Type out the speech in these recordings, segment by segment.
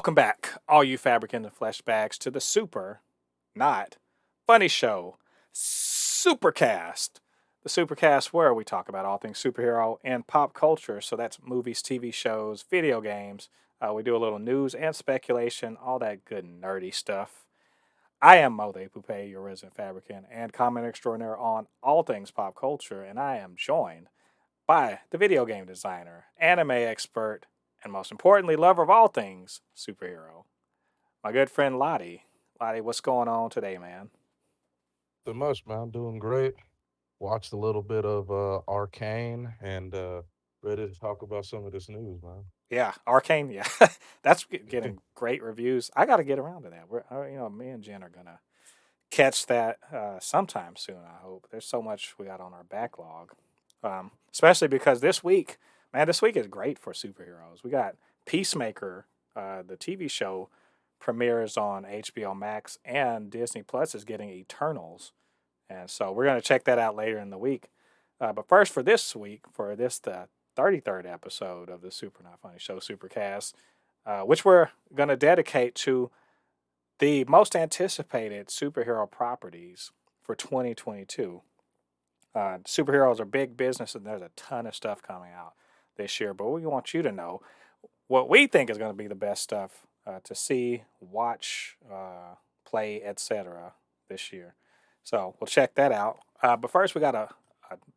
Welcome back, all you Fabricans and Fleshbags, to the super, not funny show, Supercast. The Supercast, where we talk about all things superhero and pop culture. So that's movies, TV shows, video games. We do a little news and speculation, all that good nerdy stuff. I am Mo the Poupe, your resident Fabricant and comment extraordinaire on all things pop culture, and I am joined by the video game designer, anime expert, and most importantly, lover of all things superhero, my good friend Ladi. Ladi, what's going on today, man? So much, man. I'm doing great. Watched a little bit of Arcane and ready to talk about some of this news, man. Yeah, Arcane. Yeah, that's getting great reviews. I got to get around to that. Me and Jen are gonna catch that sometime soon. I hope. There's so much we got on our backlog, especially because this week, man, this week is great for superheroes. We got Peacemaker, the TV show, premieres on HBO Max, and Disney Plus is getting Eternals, and so we're gonna check that out later in the week. But first, for this week, for this the 33rd episode of the Super Not Funny Show Supercast, which we're gonna dedicate to the most anticipated superhero properties for 2022. Superheroes are big business, and there's a ton of stuff coming out this year. But we want you to know what we think is going to be the best stuff to see, watch, play, etc. this year. So we'll check that out. But first, we got a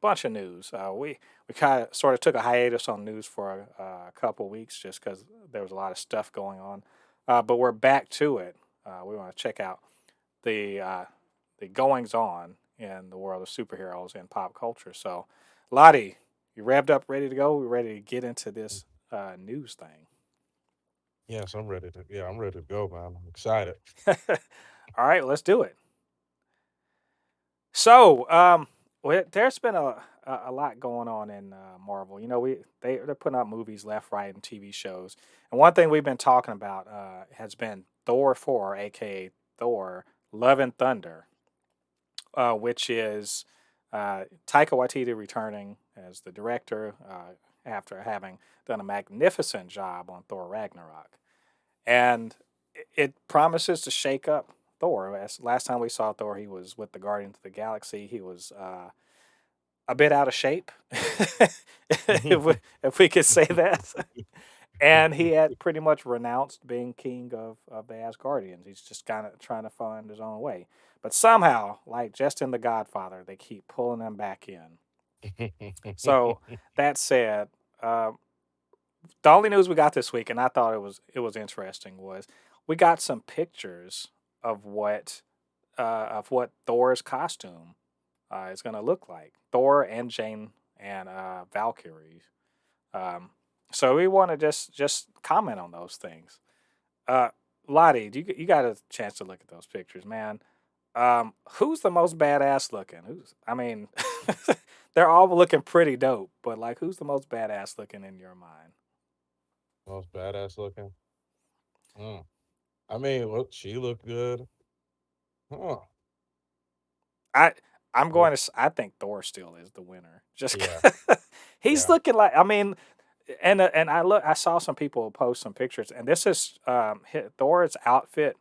bunch of news. We kind of sort of took a hiatus on news for a couple weeks just because there was a lot of stuff going on. But we're back to it. We want to check out the uh, the goings on in the world of superheroes and pop culture. So, Lottie, you revved up, ready to go? We ready to get into this news thing? Yes, I'm ready to. Yeah, I'm ready to go, man. I'm excited. All right, let's do it. So, there's been a lot going on in Marvel. You know, they're putting out movies left, right, and TV shows. And one thing we've been talking about has been Thor 4, aka Thor: Love and Thunder, which is Taika Waititi returning as the director after having done a magnificent job on Thor Ragnarok. And it promises to shake up Thor. As last time we saw Thor, he was with the Guardians of the Galaxy. He was a bit out of shape, if we could say that. And he had pretty much renounced being king of the Asgardians. He's just kind of trying to find his own way. But somehow, like just in The Godfather, they keep pulling him back in. So that said, uh, the only news we got this week, and I thought it was interesting, was we got some pictures of what Thor's costume is going to look like. Thor and Jane and Valkyrie. Um, so we want to just comment on those things. Uh, Lottie, you got a chance to look at those pictures, man. Who's the most badass looking? I mean, they're all looking pretty dope, but like, who's the most badass looking in your mind? Most badass looking. Mm. I mean, look, she looked good. Huh. I I'm Well, going to. I think Thor still is the winner. Just yeah, he's yeah. looking like. I mean, and I saw some people post some pictures, and this is Thor's outfit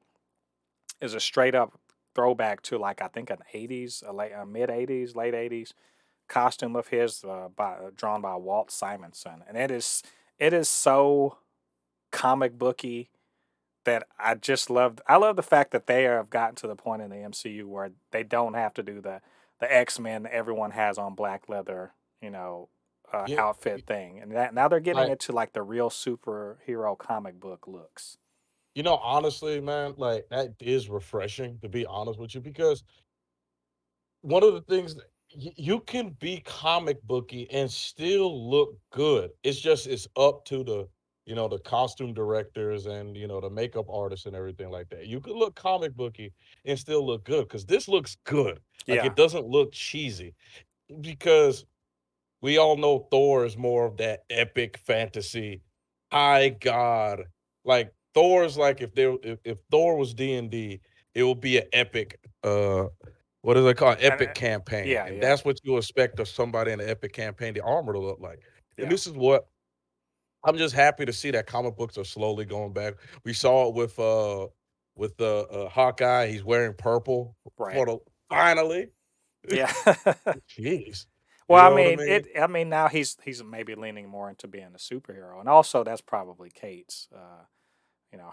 is a straight up throwback to like I think an '80s, a mid '80s, late '80s costume of his drawn by Walt Simonson, and it is so comic booky that I just love. I love the fact that they have gotten to the point in the MCU where they don't have to do the X-Men that everyone has on black leather, Yeah. outfit thing, and that now they're getting Like, into like the real superhero comic book looks. honestly, man, like that is refreshing to be honest with you because one of the things that you can be comic booky and still look good. It's up to the costume directors and the makeup artists and everything like that. You could look comic booky and still look good because this looks good. Like Yeah, it doesn't look cheesy because we all know Thor is more of that epic fantasy, high god. Like Thor's like if Thor was D&D, it would be an epic what do they call it? and Epic campaign, yeah, and yeah, that's what you expect of somebody in an epic campaign, the armor to look like. And yeah. this is what I'm just happy to see that comic books are slowly going back. We saw it with Hawkeye. He's wearing purple Right. for the finally. Yeah. Jeez, you Well, I know what I mean, mean? now he's maybe leaning more into being a superhero, and also that's probably Kate's,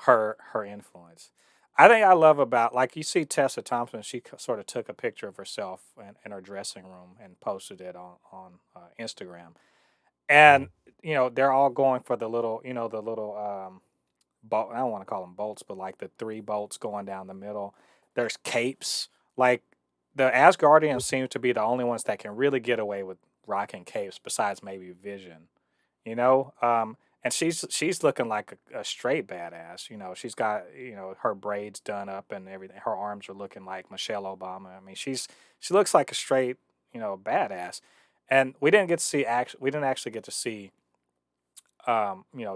her influence. I think I love about, like, you see Tessa Thompson. She sort of took a picture of herself in her dressing room and posted it on Instagram, and Mhm. they're all going for the little, the little bolt. I don't want to call them bolts, but like the three bolts going down the middle. There's capes. Like, the Asgardians seem to be the only ones that can really get away with rocking capes, besides maybe Vision. And she's looking like a straight badass. She's got her braids done up and everything. Her arms are looking like Michelle Obama. I mean, she looks like a straight badass. And we didn't actually get to see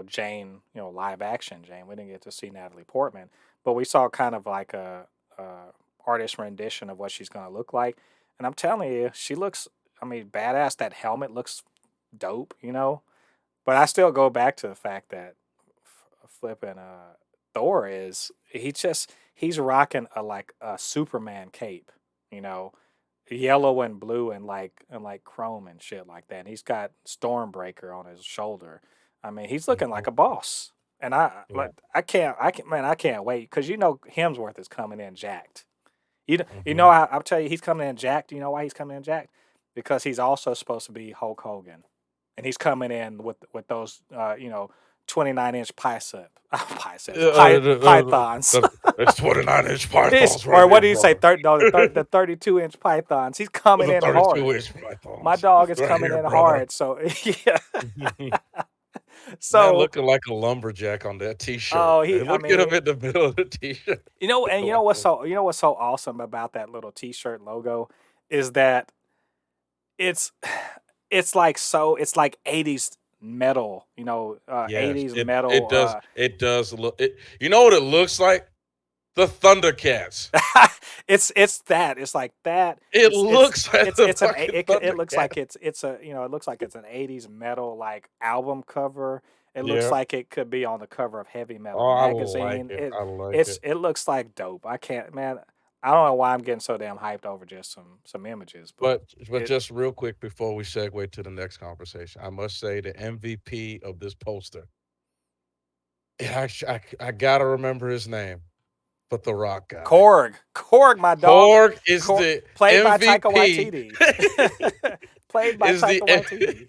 Jane, live action Jane. We didn't get to see Natalie Portman, but we saw kind of like a artist rendition of what she's going to look like. And I'm telling you, she looks, I mean, badass. That helmet looks dope. But I still go back to the fact that flipping Thor he's rocking a Superman cape, you know, yellow and blue and like chrome and shit like that. And he's got Stormbreaker on his shoulder. I mean, he's looking like Mhm. a boss. And I Yeah. like I can't wait, because Hemsworth is coming in jacked. Mhm. I'll tell you, he's coming in jacked. You know why he's coming in jacked? Because he's also supposed to be Hulk Hogan, and he's coming in with those 29-inch pythons. That's 29-inch pythons right Or what here, do you say? brother. The 32-inch pythons. He's coming The in hard. 32-inch My pythons dog is right coming here, in brother. hard. So yeah. Man So looking like a lumberjack on that T-shirt. oh, Man, I look at mean, him in the middle of the T-shirt. and Looking like a what's so awesome about that little T-shirt logo is that it's it's like 80s metal, yes, 80s it metal. does look it. You know what it looks like? The Thundercats. It's that. It's like that. It looks like the fucking It looks Thundercats. like it's a it looks like it's an 80s metal like album cover. It looks Yeah. like it could be on the cover of Heavy Metal Oh, I like magazine. it. I like it. It looks like dope. I can't, man. I don't know why I'm getting so damn hyped over just some images, but But it just real quick before we segue to the next conversation, I must say the MVP of this poster. I gotta remember his name, but the Rock guy. Korg, my dog. Korg is Korg, the played by Taika MVP. Waititi. Played by is the Taika Waititi.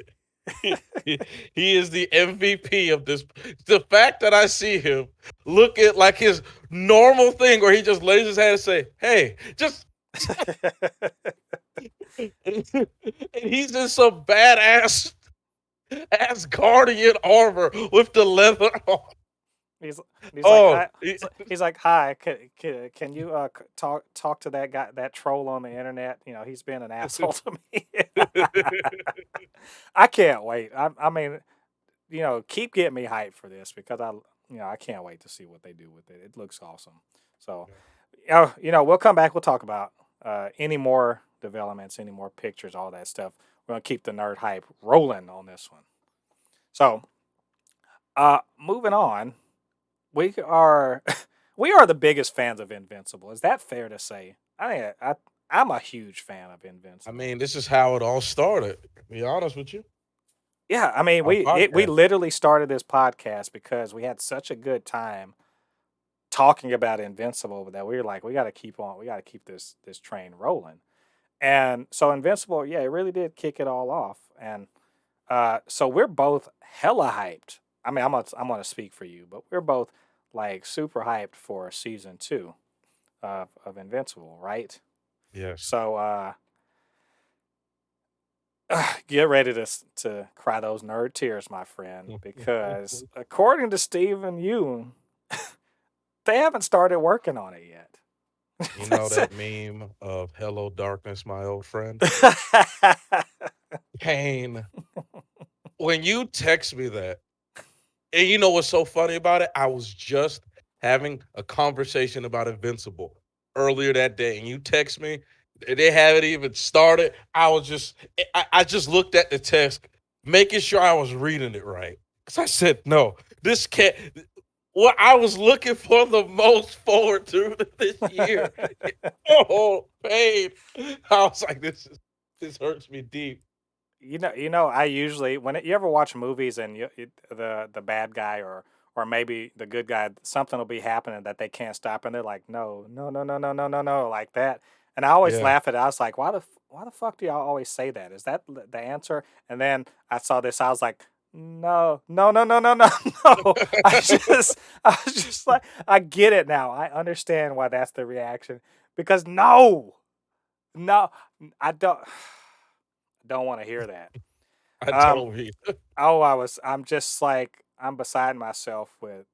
he is the MVP of this. The fact that I see him look at like his normal thing where he just lays his hand and say, "Hey," just and he's in some badass ass guardian armor with the leather on. He's he's like Oh, I he's like, hi, can you talk to that guy, that troll on the internet? He's been an asshole to me. I can't wait. I mean, keep getting me hyped for this, because I can't wait to see what they do with it. It looks awesome. So, we'll come back. We'll talk about any more developments, any more pictures, all that stuff. We're gonna keep the nerd hype rolling on this one. So, moving on, we are we are the biggest fans of Invincible. Is that fair to say? I'm a huge fan of I Invincible. mean, this is how it all started. To be honest with you, Yeah, I mean, our we podcast. literally started this podcast because we had such a good time talking about Invincible that we were like, we got to keep on, we got to keep this train rolling. And so Invincible, yeah, it really did kick it all off. And so we're both hella hyped. I mean, I'm gonna speak for you, but we're both like super hyped for season two of Invincible, right? Yes. So get ready to cry those nerd tears, my friend, because according to Stephen Yoon, they haven't started working on it yet. You know That's that meme of "Hello, darkness, my old friend." Pain. When you text me that, and you know what's so funny about it? I was just having a conversation about Invincible earlier that day, and you text me. They haven't even started. I just looked at the text, making sure I was reading it right. So I said, no, this can't. What I was looking for the most forward to this year. Oh, pain. I was like, this hurts me deep. I usually you ever watch movies and the bad guy or maybe the good guy, something will be happening that they can't stop, and they're like, no, no, no, no, no, no, no, no, like that. And I always Yeah. laugh at it. I was like, why the fuck do y'all always say that? Is that the answer? And then I saw this. I was like, no, no, no, no, no, no, no. I was just like, I get it now. I understand why that's the reaction because no, no, I don't want to hear that. I Um, told you. I'm just like, I'm beside myself with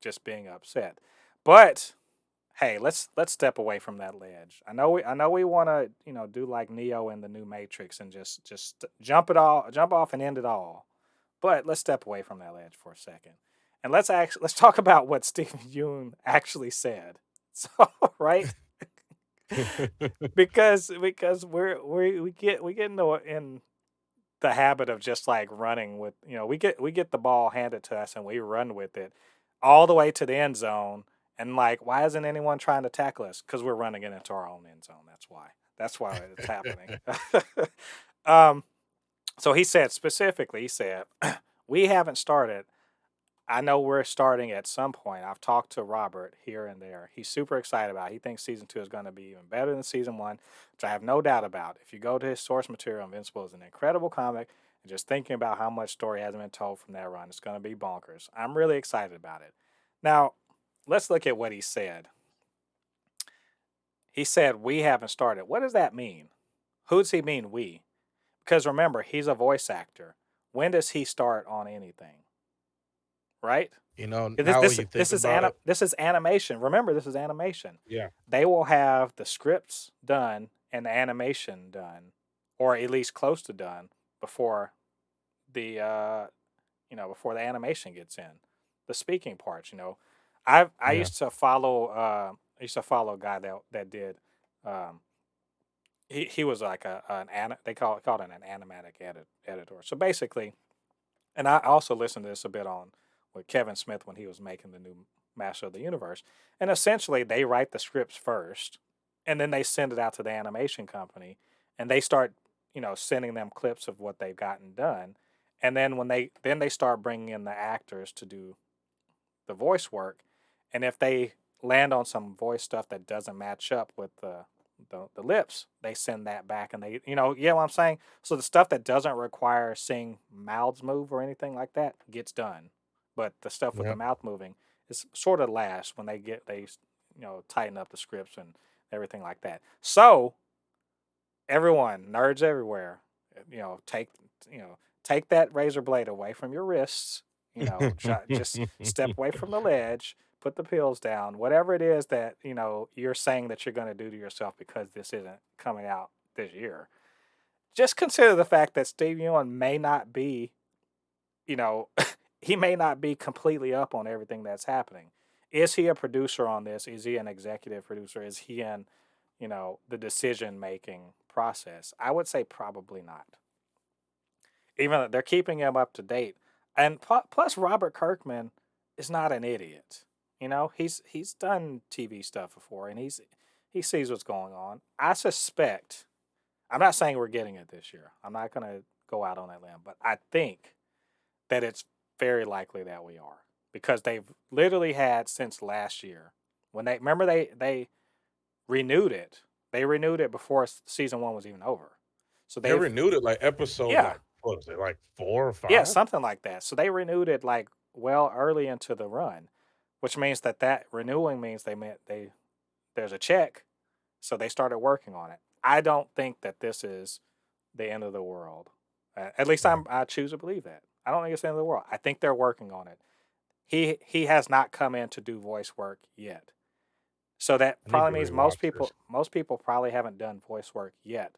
just being upset. But hey, let's step away from that ledge. I know we want to, do like Neo in the new Matrix and just jump off and end it all. But let's step away from that ledge for a second. And let's talk about what Stephen Yoon actually said. So, right? Because we get in the habit of just like running with, we get the ball handed to us and we run with it all the way to the end zone, and like, why isn't anyone trying to tackle us? Because we're running it into our own end zone. That's why it's happening. um so he said we haven't started. I know we're starting at some point. I've talked to Robert here and there. He's super excited about it. He thinks season two is going to be even better than season one, which I have no doubt about. If you go to his source material, Invincible is an incredible comic. And just thinking about how much story hasn't been told from that run, it's going to be bonkers. I'm really excited about it. Now, let's look at what he said. He said, we haven't started. What does that mean? Who does he mean, we? Because remember, he's a voice actor. When does he start on anything? Right? This Now when this you think this is about it, this is animation. Remember, this is animation. yeah, They will have the scripts done and the animation done, or at least close to done, before the before the animation gets in. The speaking parts. I yeah, used to follow a guy that did. Um, he was like they called it an animatic editor. So basically, and I also listened to this a bit on with Kevin Smith when he was making the new Master of the Universe. And essentially, they write the scripts first, and then they send it out to the animation company, and they start, sending them clips of what they've gotten done. And then they start bringing in the actors to do the voice work, and if they land on some voice stuff that doesn't match up with the lips, they send that back, and you know what I'm saying. So the stuff that doesn't require seeing mouths move or anything like that gets done, but the stuff with the yeah. mouth moving is sort of last when they tighten up the scripts and everything like that. So everyone, nerds everywhere, you know, take you know take that razor blade away from your wrists. Just step away from the ledge, put the pills down, whatever it is that you're saying that you're going to do to yourself because this isn't coming out this year. Just consider the fact that Steve Ewan may not be, you know, he may not be completely up on everything that's happening. Is he a producer on this? Is he an executive producer? Is he in, the decision making process? I would say probably not. Even though they're keeping him up to date, and plus Robert Kirkman is not an idiot. He's done TV stuff before, and he sees what's going on. I suspect. I'm not saying we're getting it this year. I'm not going to go out on that limb, but I think that it's very likely that we are, because they've literally had since last year when they remember they renewed it. They renewed it before season one was even over. So They they've renewed it like episode yeah like what was it like 4 or yeah 5? something like that. So they renewed it like well early into the run, which means that renewing means there's a check, so they started working on it. I don't think that this is the end of the world. At least Yeah, I choose to believe that. I don't think it's the end of the world. I think they're working on it. He has not come in to do voice work yet. So that I need to probably means rewatch this. most people probably haven't done voice work yet.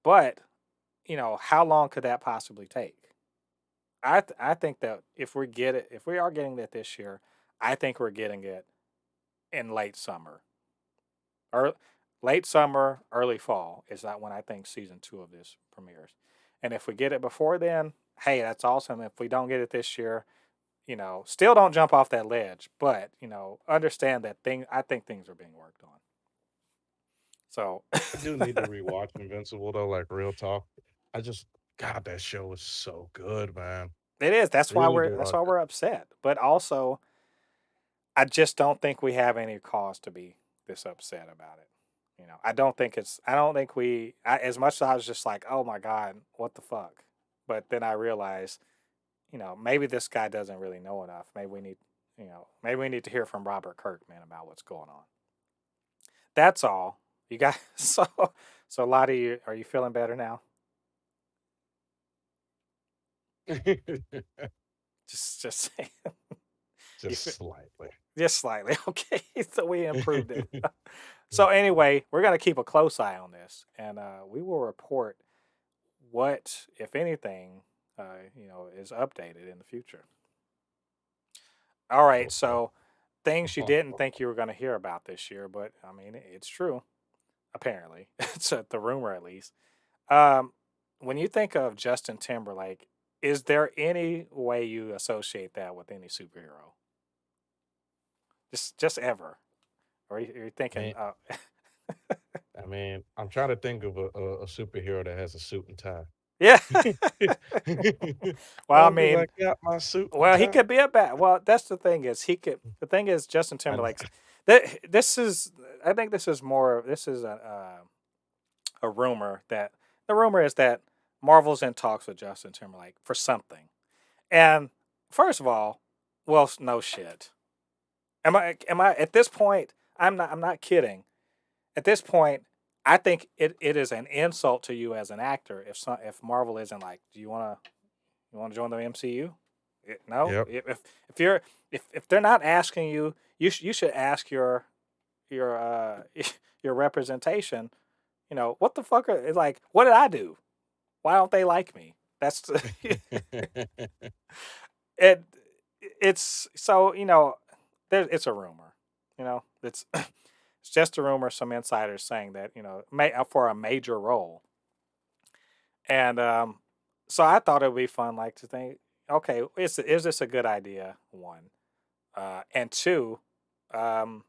But, how long could that possibly take? I think that if we are getting it this year, I think we're getting it in late summer. Or late summer, early fall is that when I think season two of this premieres. And if we get it before then, hey, that's awesome. If we don't get it this year, still don't jump off that ledge, but understand that I think things are being worked on. So I do need to rewatch Invincible though, like real talk. I just God, that show was so good, man. it is. That's why Really we're do that's like why it. we're upset. But also, I just don't think we have any cause to be this upset about it. I don't think as much as I was just like, oh my God, what the fuck? But then I realized, maybe this guy doesn't really know enough. Maybe we need to hear from Robert Kirkman about what's going on. That's all. You guys, so Lottie, are you feeling better now? Just saying. You Just fe- slightly. just slightly. Okay. So we improved it. So anyway, we're going to keep a close eye on this, and we will report what, if anything, is updated in the future. All right. Okay. So things you didn't think you were going to hear about this year, but I mean, it's true. Apparently, it's the rumor at least. Um, when you think of Justin Timberlake, is there any way you associate that with any superhero? Just ever, or you're thinking, Man, I mean, I'm trying to think of a superhero that has a suit and tie. yeah. Well, I I'll be mean, like, got my suit and well, he tie. could be a bad. Well, that's the thing is he could. The thing is Justin I know. Timberlake's. This is. I think this is more. This is a rumor that the rumor is that Marvel's in talks with Justin Timberlake for something. And first of all, well, no shit. Am I at this point? I'm not kidding. At this point, I think it is an insult to you as an actor if Marvel isn't like, do you want to join the MCU? No. Yep. If you're if they're not asking you, you should ask your your representation. What the fuck are like? What did I do? Why don't they like me? That's it. It's so it's a rumor. It's it's just a rumor. Some insiders saying that for a major role, and so I thought it would be fun, like to think, okay, is this a good idea? One, and two, um,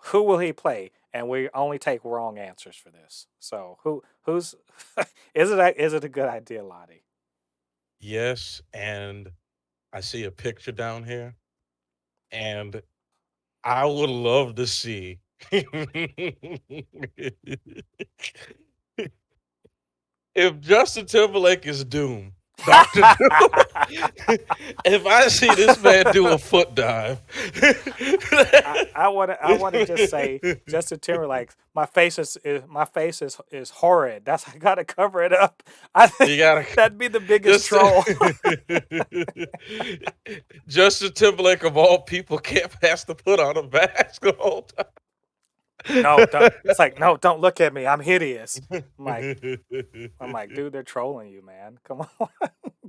who will he play? And we only take wrong answers for this. So who's is it a good idea, Lottie? Yes, and I see a picture down here, and I would love to see if Justin Timberlake is Doom, Doctor Doom. If I see this man do a foot dive, I want to just say Justin Timberlake. My face is horrid. I gotta cover it up. I think you gotta that'd be the biggest just troll. Justin Timberlake of all people can't pass the put on a mask the whole No, don't. It's like no, don't look at me. I'm hideous. I'm like, I'm time. like, dude, they're trolling you, man. Come on,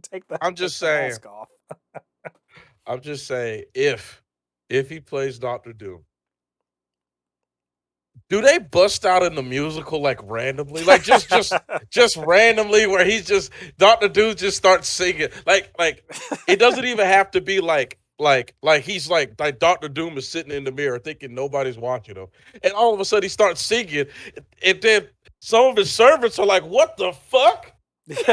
take the I'm take just the saying. mask off. I'm just saying. If he plays Doctor Doom, do they bust out in the musical like randomly, like just randomly, where he's just Doctor Doom just starts singing, like it doesn't even have to be like he's like Doctor Doom is sitting in the mirror thinking nobody's watching him, and all of a sudden he starts singing, and then some of his servants are like, "What the fuck?" he's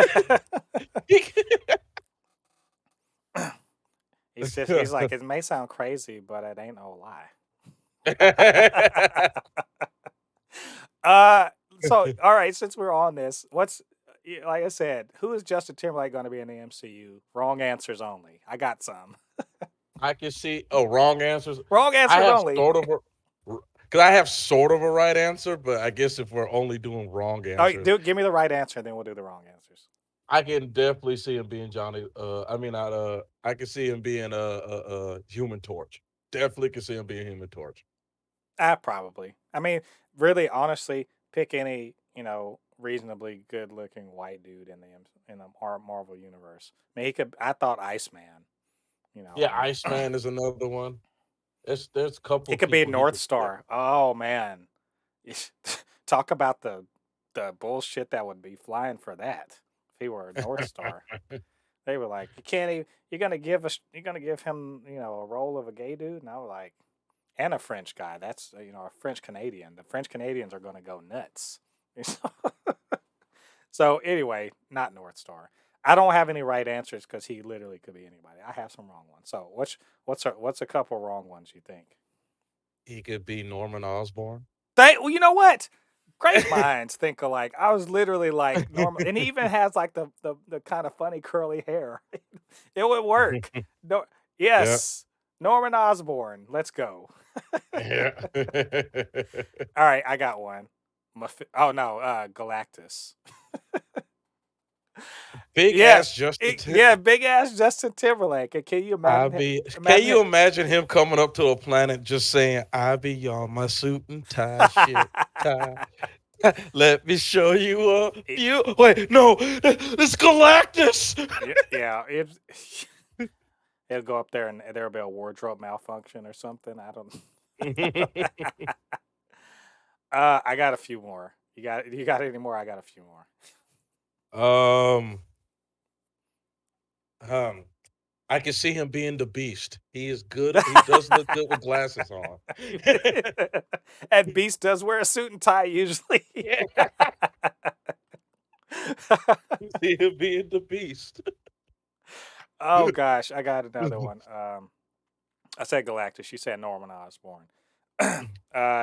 like, it may sound crazy, but it ain't no lie. Uh, so all right, since we're on this, like I said, who is Justin Timberlake going to be in the MCU? Wrong answers only. I got some. I can see. Oh, wrong answers. Wrong I answers have only. sort of because I have sort of a right answer, but I guess if we're only doing wrong All right, answers, give me the right answer, and then we'll do the wrong answers. I can definitely see him being Johnny. I mean, not I can see him being Human Torch. Definitely can see him being Human Torch. Probably. I mean, really, honestly, pick any reasonably good-looking white dude in the Marvel universe. I mean, he could. I thought Iceman. Yeah, I mean, Iceman is another one. There's a couple he of could be people he North could play. Star. Oh man, talk about the bullshit that would be flying for that. he were a North Star. They were like, you can't even. You're gonna give him, a role of a gay dude, and I was like, and a French guy. That's a French Canadian. The French Canadians are gonna go nuts. So anyway, not North Star. I don't have any right answers because he literally could be anybody. I have some wrong ones. So what's a couple wrong ones you think? He could be Norman Osborn. Well, you know what? Great minds think alike. I was literally like normal, and he even has like the kind of funny curly hair. It would work. No, Yeah. yes, Norman Osborn. Let's go. Yeah. All right, I got one. Oh no, Galactus. Big Yeah, ass Justin Tim yeah, big ass Justin Timberlake. And can you I imagine him? be can Imagine you imagine him coming up to a planet just saying, "I be on my suit and tie, shit tie. Let me show you a it. view." Wait, no, it's Galactus. Yeah, it'll go up there and there'll be a wardrobe malfunction or something. I don't. I got a few more. You got any more? I got a few more. um, um, I can see him being the Beast. He is good. He does look good with glasses on. And Beast does wear a suit and tie usually. Yeah, see him being the Beast. Oh gosh, I got another one. I said Galactus. You said Norman Osborn.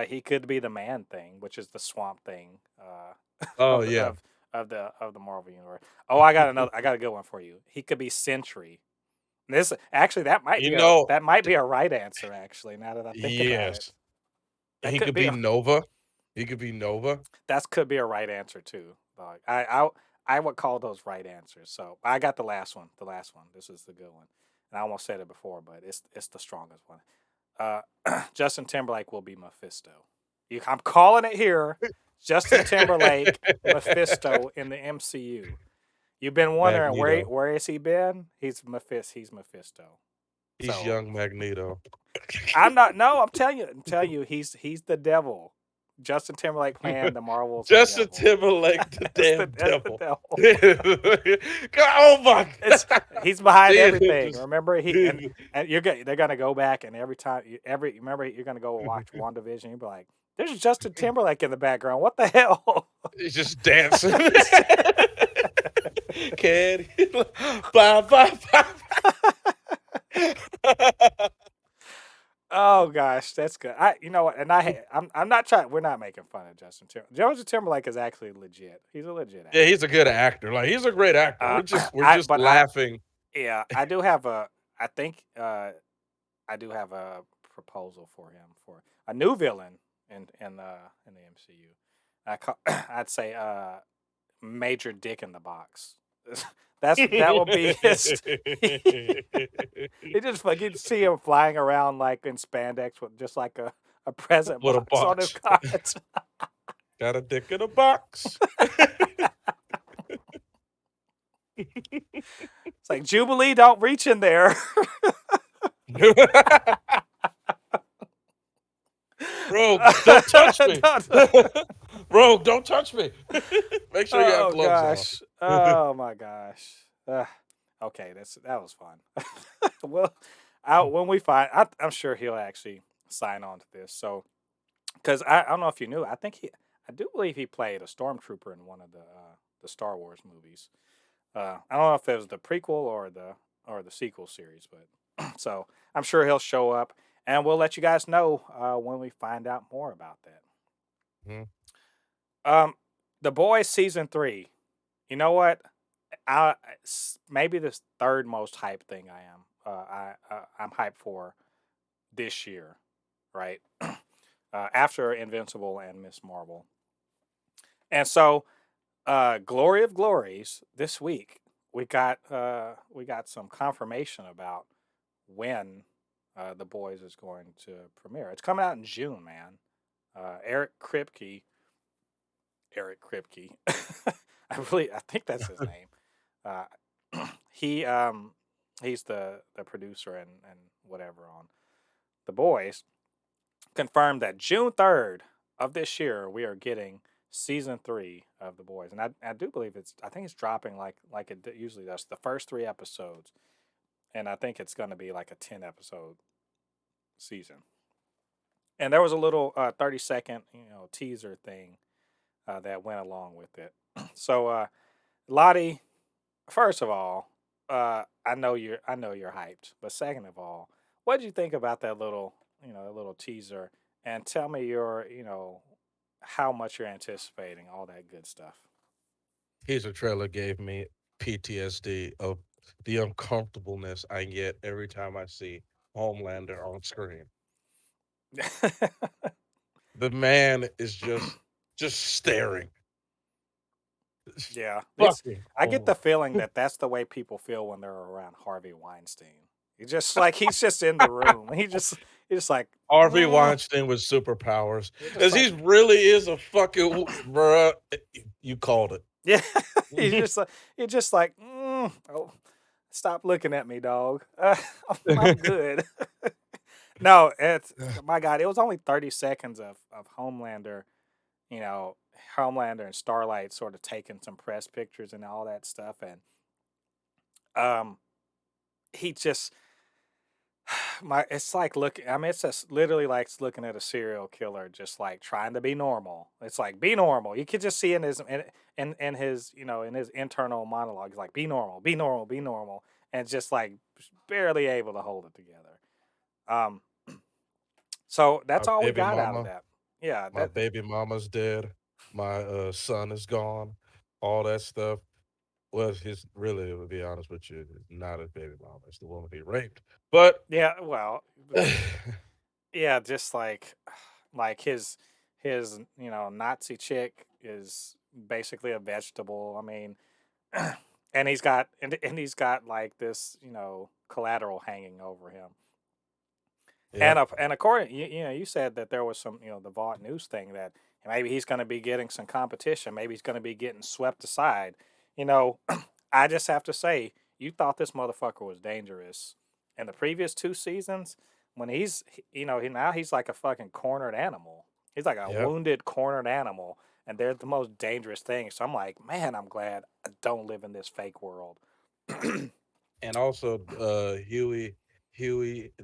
He could be the Man Thing, which is the Swamp Thing Oh of yeah, of of the Marvel universe. Oh, I got another. I got a good one for you. He could be Sentry. This actually you know, that might be a right answer. Actually, now that I think about it, yes, that he could could be be a Nova. He could be Nova. that could be a right answer too. Like, I would call those right answers. So I got the last one. The last one. This is the good one. And I almost said it before, but it's the strongest one. Justin Timberlake will be Mephisto. I'm calling it here. Justin Timberlake, Mephisto in the MCU. You've been wondering Magneto. where has he been? He's Mephisto. He's So young Magneto. I'm not. No, I'm telling you, he's the devil. Justin Timberlake playing the Marvel's the Justin devil. Timberlake, the damn That's the devil. devil. Oh my It's god! he's behind See, it everything. just- Remember and they're gonna go back and every time remember you're gonna go watch WandaVision. You'll be like, "There's Justin Timberlake in the background. What the hell?" He's just dancing. Can bye bye bye. Oh gosh, that's good. You know what? And I'm not trying. We're not making fun of Justin Timberlake. Justin Timberlake is actually legit. He's a legit Yeah, actor. he's a good actor. Like he's a great actor. Uh, We're I just but I laughing. yeah I do have a I think I do have a proposal for him for a new villain in the MCU. I'd say Major Dick in the Box. That would be his. He just like you'd see him flying around like in spandex with just like a present What a box on his box. cards. Got a dick in a box. It's like Jubilee, don't reach in there. Rogue, don't touch me. No, no. Rogue, don't touch me. Make sure you have Oh gloves on. gosh. Oh my gosh. Okay, that was fun. Well, when we find, I'm sure he'll actually sign on to this. So, because I don't know if you knew, I do believe he played a stormtrooper in one of the Star Wars movies. I don't know if it was the prequel or the sequel series, but so I'm sure he'll show up, and we'll let you guys know when we find out more about that. Mhm. The Boys season 3. You know what? Maybe the third most hyped thing I am. I'm hyped for this year, right? After Invincible and Miss Marvel, and so Glory of Glories this week we got some confirmation about when the Boys is going to premiere. It's coming out in June, man. Eric Kripke. Eric Kripke. I think that's his name. He he's the producer and whatever on The Boys. Confirmed that June 3rd of this year we are getting season 3 of The Boys, and I do believe I think it's dropping like it usually does. The first 3 episodes, and I think it's going to be like a 10 episode season. And there was a little 30-second teaser thing that went along with it. So Lottie, first of all, I know you're hyped, but second of all, what did you think about that little teaser? And tell me how much you're anticipating, all that good stuff. Teaser trailer gave me PTSD of the uncomfortableness I get every time I see Homelander on screen. The man is just staring. It's Yeah, it's. fucking I get the horrible. feeling that that's the way people feel when they're around Harvey Weinstein. He just like he's just in the room. He's just like, Harvey mm. Weinstein with superpowers, He's just because like, he really is a fucking bruh. You called it. yeah. He's just like, oh, stop looking at me, dog. I'm good. No, it's my God. It was only 30 seconds of Homelander. You know, Homelander and Starlight sort of taking some press pictures and all that stuff, and um, he just my it's like look I mean it's just literally like looking at a serial killer just like trying to be normal. It's like be normal. You could just see in his in his internal monologue, he's like be normal, be normal, be normal, and just like barely able to hold it together. Um so My that's all we baby got out of mama, that. Yeah, my baby mama's dead. My son is gone. All that stuff. Well, his really, to be honest with you, it's not his baby mama. It's the woman he raped. But yeah, well, yeah, just like his Nazi chick is basically a vegetable. I mean, and he's got like this collateral hanging over him. yep, And according you said that there was some the Vought News thing that maybe he's going to be getting some competition. Maybe he's going to be getting swept aside. You know, I just have to say, you thought this motherfucker was dangerous in the previous 2 seasons. When now he's like a fucking cornered animal. He's like a yep. wounded cornered animal, and they're the most dangerous thing. So I'm like, man, I'm glad I don't live in this fake world. And also, Huey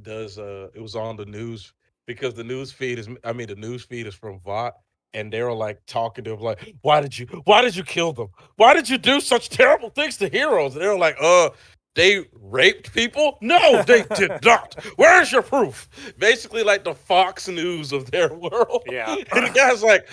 does. It was on the news because the news feed is. I mean, the news feed is from Vought, and they were like talking to him like, Why did you kill them? Why did you do such terrible things to heroes?" And they were like, They raped people? No, they did not. Where's your proof? Basically, like the Fox News of their world. Yeah. And the guy's like,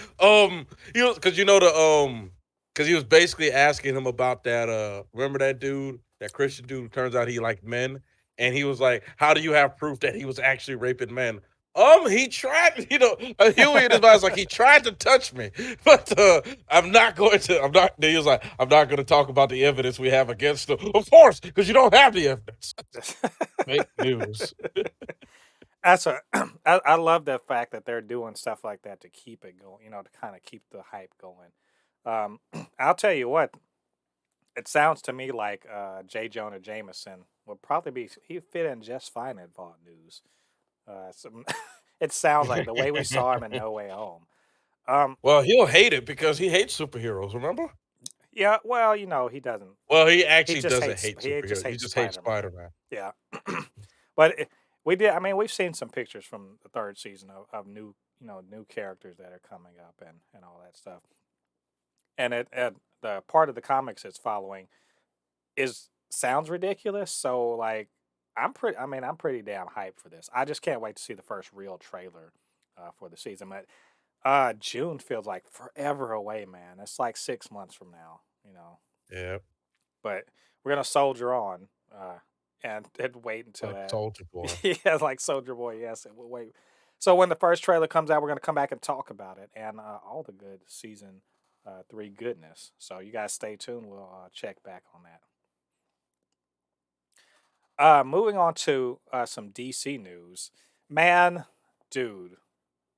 he was because because he was basically asking him about that. Remember that dude, that Christian dude? Who turns out he liked men, and he was like, "How do you have proof that he was actually raping men?" He tried, Huey in his mind was like, he tried to touch me, but I'm not going to. I'm not. He was like, I'm not going to talk about the evidence we have against him. Of course, because you don't have the evidence. Fake news. That's a I love the fact that they're doing stuff like that to keep it going, to kind of keep the hype going. I'll tell you what, it sounds to me like J. Jonah Jameson would probably he fit in just fine at Vaught News. It sounds like the way we saw him in No Way Home. Um, Well, he'll hate it because he hates superheroes. Remember? yeah, well, he doesn't. Well, he He actually just doesn't hates hate he just superheroes. He hates just hates Spider Man. Spider Man. Yeah, but we did. I mean, we've seen some pictures from the third season of new new characters that are coming up and all that stuff. And the part of the comics it's following is sounds ridiculous. So like, I'm pretty damn hyped for this. I just can't wait to see the first real trailer for the season. But June feels like forever away, man. It's like 6 months from now. Yeah, But we're gonna soldier on and wait until like that. Soldier Boy. Yeah, like Soldier Boy. Yes, and we'll wait. So when the first trailer comes out, we're gonna come back and talk about it and all the good season 3 goodness. So you guys stay tuned. We'll check back on that. Moving on to some DC news, man, dude.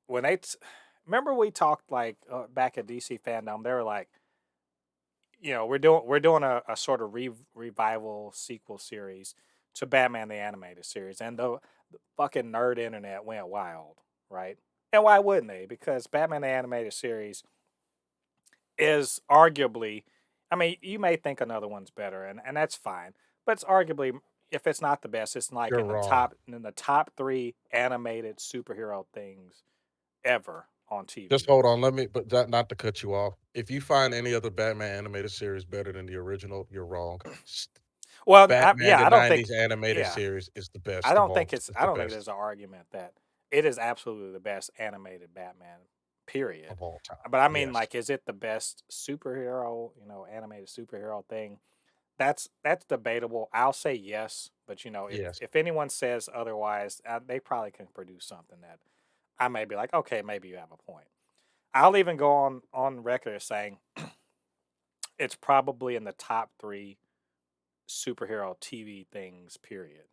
When remember we talked like back at DC fandom, they were like, we're doing a sort of revival sequel series to Batman the Animated Series, and the fucking nerd internet went wild, right? And why wouldn't they? Because Batman the Animated Series is arguably, I mean, you may think another one's better, and that's fine, but it's arguably, if it's not the best, it's like You're wrong. in the top three animated superhero things ever on Just TV. hold on, let me but that not to cut you off. If you find any other Batman animated series better than the original, you're wrong. Well, Batman yeah, the I don't think, '90s animated yeah, series is the best of all. It's I the don't think best there's an argument that it is absolutely the best animated Batman, period. of all time. But I mean, Yes. like, is it the best superhero, animated superhero thing? That's debatable. I'll say yes, but Yes. if anyone says otherwise, they probably can produce something that I may be like, okay, maybe you have a point. I'll even go on record as saying it's probably in the top three superhero TV things. Period.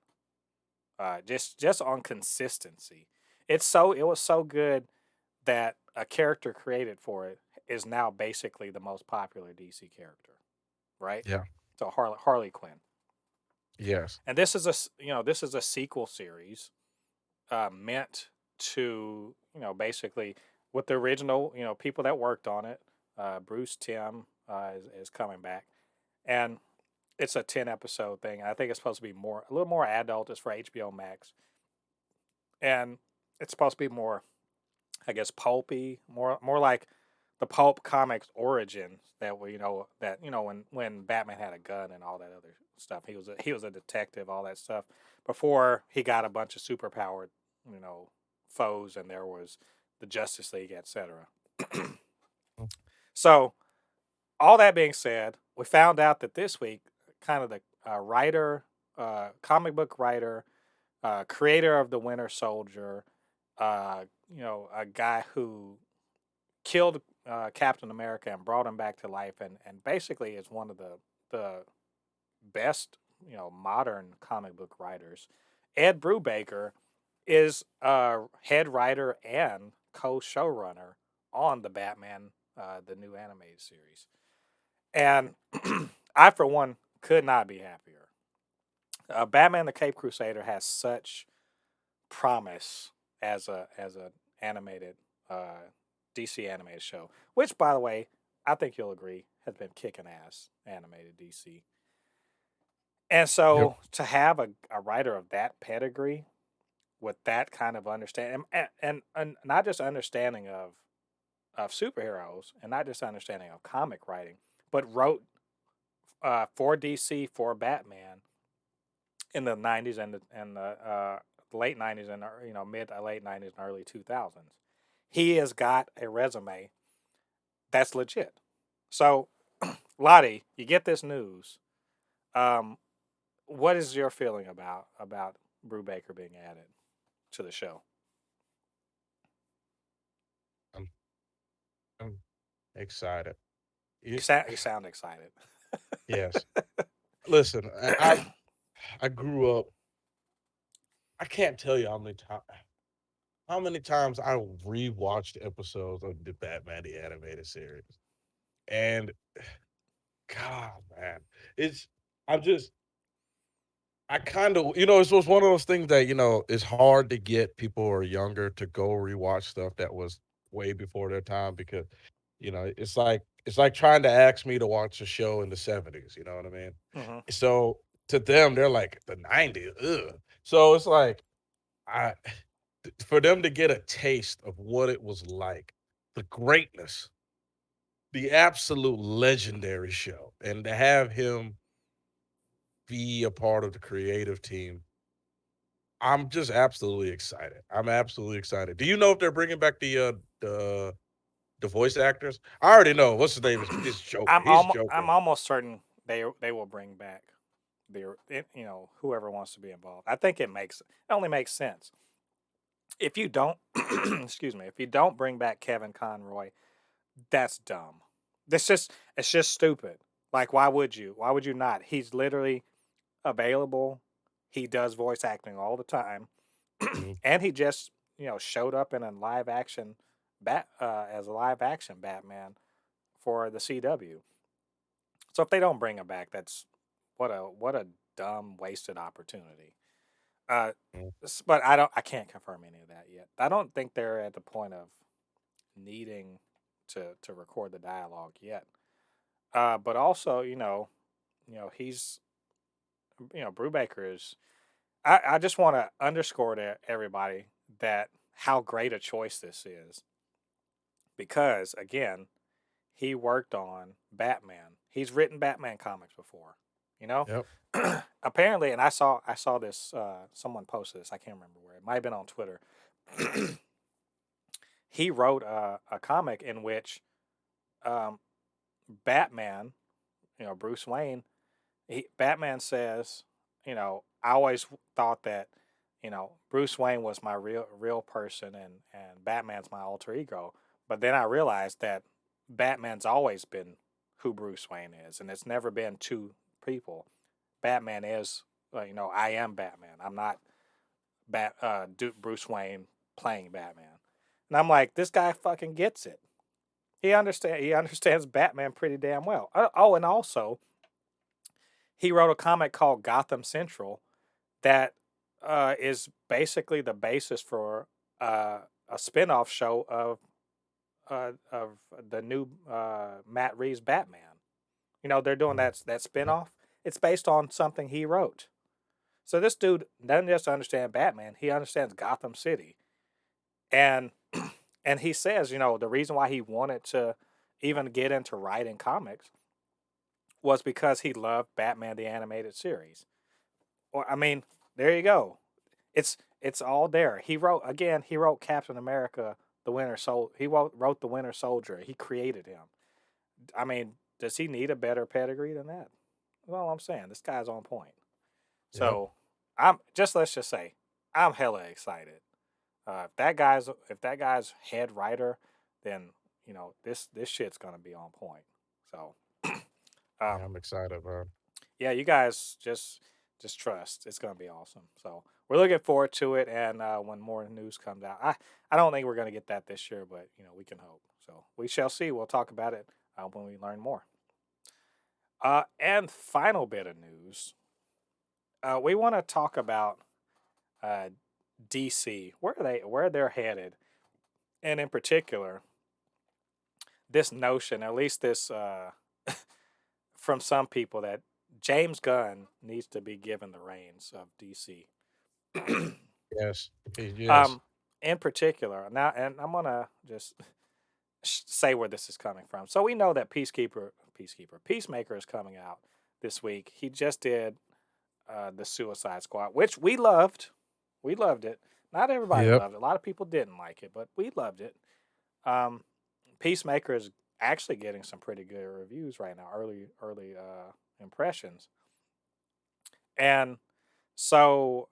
Just on consistency, it was so good that a character created for it is now basically the most popular DC character, right? Yeah. So Harley Quinn. Yes. And this is a sequel series meant to basically with the original people that worked on it. Bruce Timm is coming back, and it's a 10 episode thing. I think it's supposed to be a little more adult. It's for HBO Max, and it's supposed to be more, I guess, pulpy, more like the pulp comics origins that we that when Batman had a gun and all that other stuff. He was a detective, all that stuff before he got a bunch of superpowered you know foes, and there was the Justice League, etc. Mm. So all that being said, we found out that this week, kind of the writer, comic book writer, creator of the Winter Soldier, a guy who killed Captain America and brought him back to life, and basically is one of the best modern comic book writers. Ed Brubaker is a head writer and co-showrunner on the Batman, the new animated series, and I for one could not be happier. Batman the Cape Crusader has such promise as an animated DC animated show, which by the way, I think you'll agree has been kicking ass animated DC. And Yep. so to have a writer of that pedigree with that kind of understanding and not just understanding of superheroes and not just understanding of comic writing, but wrote for DC for Batman in the '90s and the late '90s and mid to late '90s and early 2000s. He has got a resume that's legit. So, Lottie, you get this news. Um, what is your feeling about Brubaker being added to the show? I'm I'm excited. You You sound excited. yes. Listen, I grew up I can't tell you how many times I rewatched episodes of the Batman the Animated Series. And God, man, it's I'm just I kind of it was one of those things that it's hard to get people who are younger to go rewatch stuff that was way before their time because it's like trying to ask me to watch a show in the '70s. You know what I mean? Hmm. So to them, they're like the '90s. Ugh. So it's like I for them to get a taste of what it was like, the greatness, the absolute legendary show, and to have him be a part of the creative team, I'm just absolutely excited. I'm absolutely excited. Do you know if they're bringing back the voice actors? I already know what's his name is Joker. He's I'm Joker. almost certain they will bring back whoever wants to be involved. I think it only makes sense if you don't excuse me, if you don't bring back Kevin Conroy, that's dumb. It's just stupid. Like, why would you? Why would you not? He's literally available. He does voice acting all the time, Mhm. and he just showed up in a live action as a live action Batman for the CW. So if they don't bring him back, that's what a dumb wasted opportunity. Uh, Mhm. but I can't confirm any of that yet. I don't think they're at the point of needing to record the dialogue yet. But also, he's Brubaker is. I just want to underscore to everybody that how great a choice this is because again, he worked on Batman. He's written Batman comics before, you know. Yep. Apparently, and I saw this. Someone posted this. I can't remember where. It might have been on Twitter. He wrote a comic in which um, Batman, Bruce Wayne, Batman says, I always thought that, Bruce Wayne was my real person and Batman's my alter ego. But then I realized that Batman's always been who Bruce Wayne is, and it's never been two people. Batman is, I am Batman. I'm not Bruce Wayne playing Batman. And I'm like, this guy fucking gets it. He understands Batman pretty damn well. Oh, and also he wrote a comic called Gotham Central that is basically the basis for a spinoff show of the new Matt Reeves Batman. They're doing Mm. that Yep. spinoff. It's based on something he wrote. So this dude doesn't just understand Batman; he understands Gotham City, and and he says, the reason why he wanted to even get into writing comics was because he loved Batman the animated series. Or I mean, there you go. It's all there. He wrote Captain America the Winter Soldier. He wrote the Winter Soldier. He created him. I mean, does he need a better pedigree than that? Well, I'm saying this guy's on point. Yep. So let's just say I'm hella excited. If that guy's head writer, then this shit's gonna be on point. So Yeah, um, I'm excited, man. yeah, you guys just trust. It's gonna be awesome. So we're looking forward to it. And when more news comes out, I don't think we're gonna get that this year, but we can hope. So we shall see. We'll talk about it when we learn more. And final bit of news, we want to talk about uh, DC, where they're headed, and in particular, this notion, at least this from some people, that James Gunn needs to be given the reins of DC. Yes. Yes. um, in particular, now, and I'm gonna just say where this is coming from. So we know that Peacemaker is coming out this week. He just did the Suicide Squad, which we loved. We loved it. Not everybody Yep. loved it. A lot of people didn't like it, but we loved it. Um, Peacemaker is actually getting some pretty good reviews right now. Early impressions, and so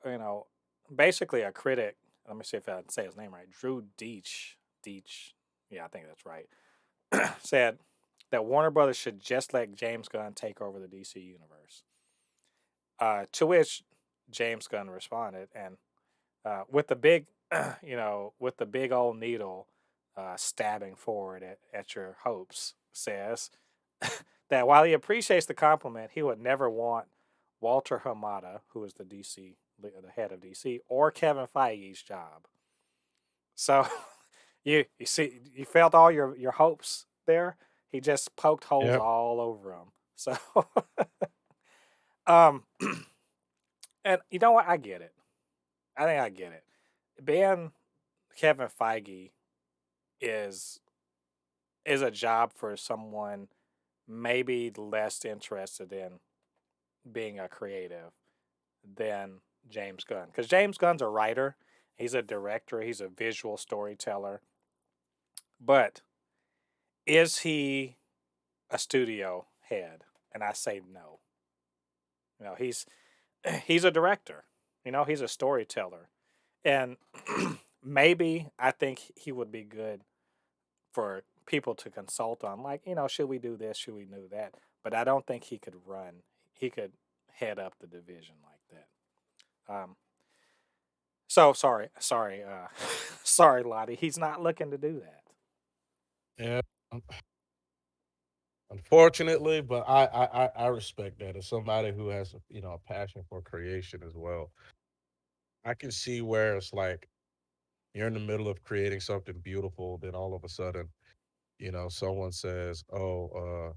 basically a critic. Let me see if I can say his name right. Drew Deach. Deach. Yeah, I think that's right. Said that Warner Brothers should just let James Gunn take over the DC universe. To which James Gunn responded, and with the big, with the big old needle stabbing forward at your hopes, says that while he appreciates the compliment, he would never want Walter Hamada, who is the head of DC, or Kevin Feige's job. So you felt all your hopes there. He just poked holes Yep. all over them. So um, and you know what? I get it. I think I get it. Being Kevin Feige is is a job for someone maybe less interested in being a creative than James Gunn. Because James Gunn's a writer, he's a director, he's a visual storyteller. But is he a studio head? And I say no. He's he's a director. He's a storyteller. And maybe I think he would be good for people to consult on, like, should we do this? Should we do that? But I don't think he could head up the division like that. So sorry, sorry, Lottie. He's not looking to do that. Yeah. Unfortunately, but I respect that as somebody who has a passion for creation as well. I can see where it's like you're in the middle of creating something beautiful, then all of a sudden Someone says, "Oh,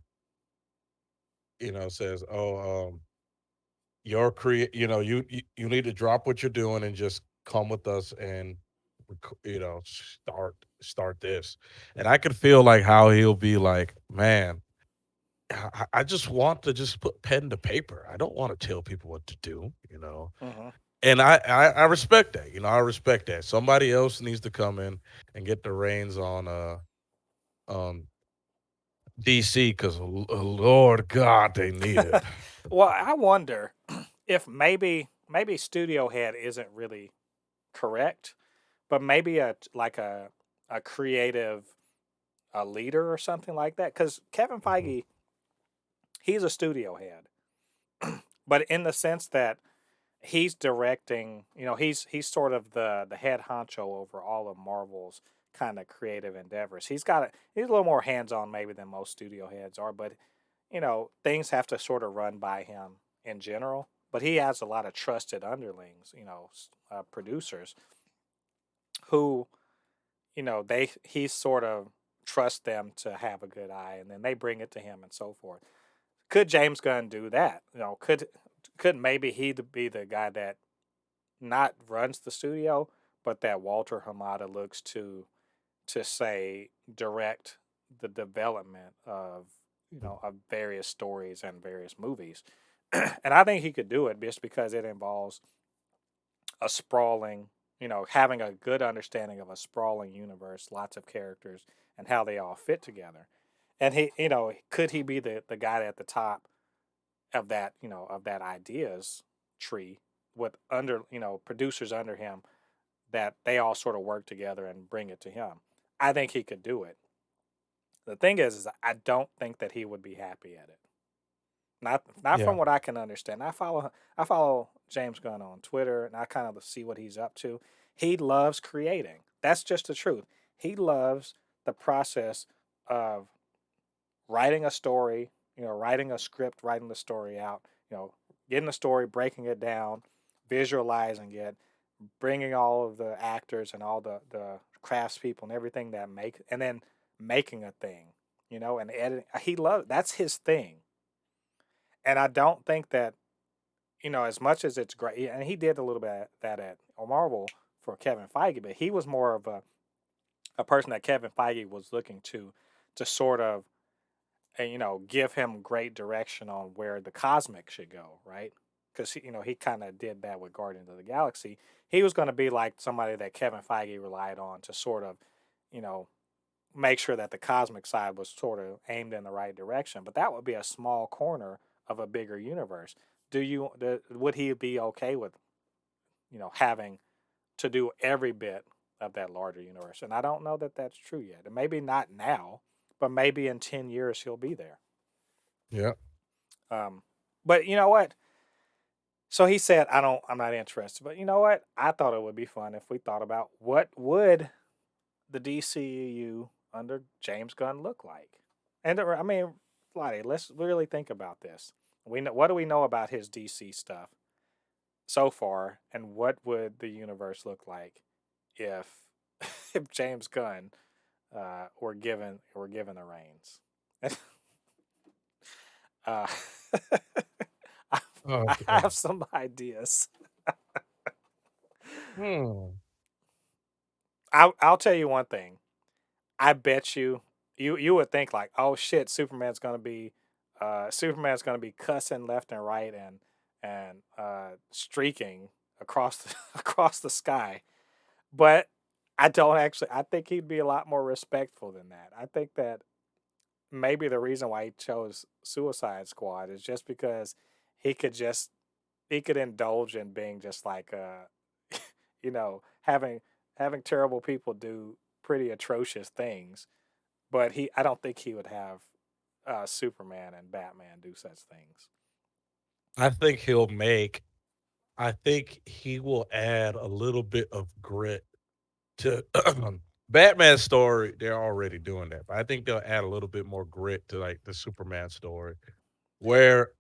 your create, you need to drop what you're doing and just come with us and start this." And I could feel like how he'll be like, "Man, I just want to just put pen to paper. I don't want to tell people what to do." Hmm. And I respect that. I respect that. Somebody else needs to come in and get the reins on DC because Lord God, they need it. Well, I wonder if maybe studio head isn't really correct, but maybe a creative a leader or something like that. Because Kevin Mhm. Feige, he's a studio head, but in the sense that he's directing, he's sort of the head honcho over all of Marvel's kind of creative endeavors. He's a little more hands on maybe than most studio heads are, but things have to sort of run by him in general. But he has a lot of trusted underlings, producers who, he sort of trusts them to have a good eye, and then they bring it to him and so forth. Could James Gunn do that? Could maybe he be the guy that not runs the studio, but that Walter Hamada looks to say direct the development of of various stories and various movies. And I think he could do it just because it involves a sprawling, having a good understanding of a sprawling universe, lots of characters, and how they all fit together. And could he be the guy at the top of that, of that ideas tree with under, producers under him that they all sort of work together and bring it to him? I think he could do it. The thing is I don't think that he would be happy at it. Not Yeah. from what I can understand. I follow James Gunn on Twitter and I kind of see what he's up to. He loves creating. That's just the truth. He loves the process of writing a story, writing a script, writing the story out, getting the story, breaking it down, visualizing it, bringing all of the actors and all the craftspeople and everything that make, and then making a thing, and editing. He loves that's his thing, and I don't think that as much as it's great, and he did a little bit of that at Marvel for Kevin Feige, but he was more of a person that Kevin Feige was looking to sort of and give him great direction on where the cosmic should go, right? Because he kind of did that with Guardians of the Galaxy. He was going to be like somebody that Kevin Feige relied on to sort of, you know, make sure that the cosmic side was sort of aimed in the right direction. But that would be a small corner of a bigger universe. Would he be okay with having to do every bit of that larger universe? And I don't know that that's true yet. And maybe not now, but maybe in 10 years he'll be there. Yeah. Um, but you know what? So he said, I'm not interested. But you know what? I thought it would be fun if we thought about what would the DCU under James Gunn look like. And I mean, Lottie, let's really think about this. We know what do we know about his DC stuff so far, and what would the universe look like if if James Gunn were given the reins? uh, I, Oh, I damn. have some ideas. Hmm. I'll tell you one thing. I bet you would think like, oh shit, Superman's gonna be cussing left and right and streaking across across the sky. But I don't actually. I think he'd be a lot more respectful than that. I think that maybe the reason why he chose Suicide Squad is just because he could just he could indulge in being just like having terrible people do pretty atrocious things, but he I don't think he would have Superman and Batman do such things. I think he'll make. I think he will add a little bit of grit to Batman's story. They're already doing that, but I think they'll add a little bit more grit to like the Superman story, where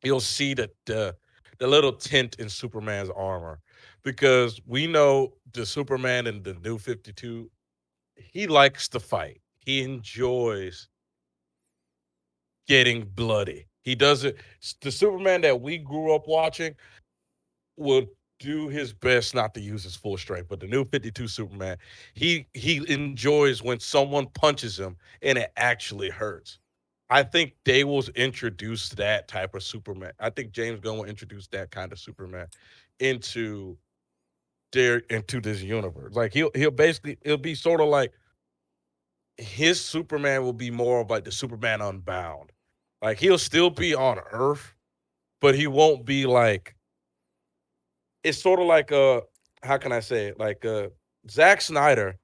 you'll see that the little tint in Superman's armor, because we know the Superman in the New 52, he likes to fight. he enjoys getting bloody. He doesn't the Superman that we grew up watching will do his best not to use his full strength, but the new 52 Superman, he enjoys when someone punches him and it actually hurts. I think they will introduce that type of Superman. I think James Gunn will introduce that kind of Superman into into this universe. Like he'll basically it'll be sort of like his Superman will be more of like the Superman Unbound. Like he'll still be on Earth, but he won't be like it's sort of like how can I say it? Like Zack Snyder,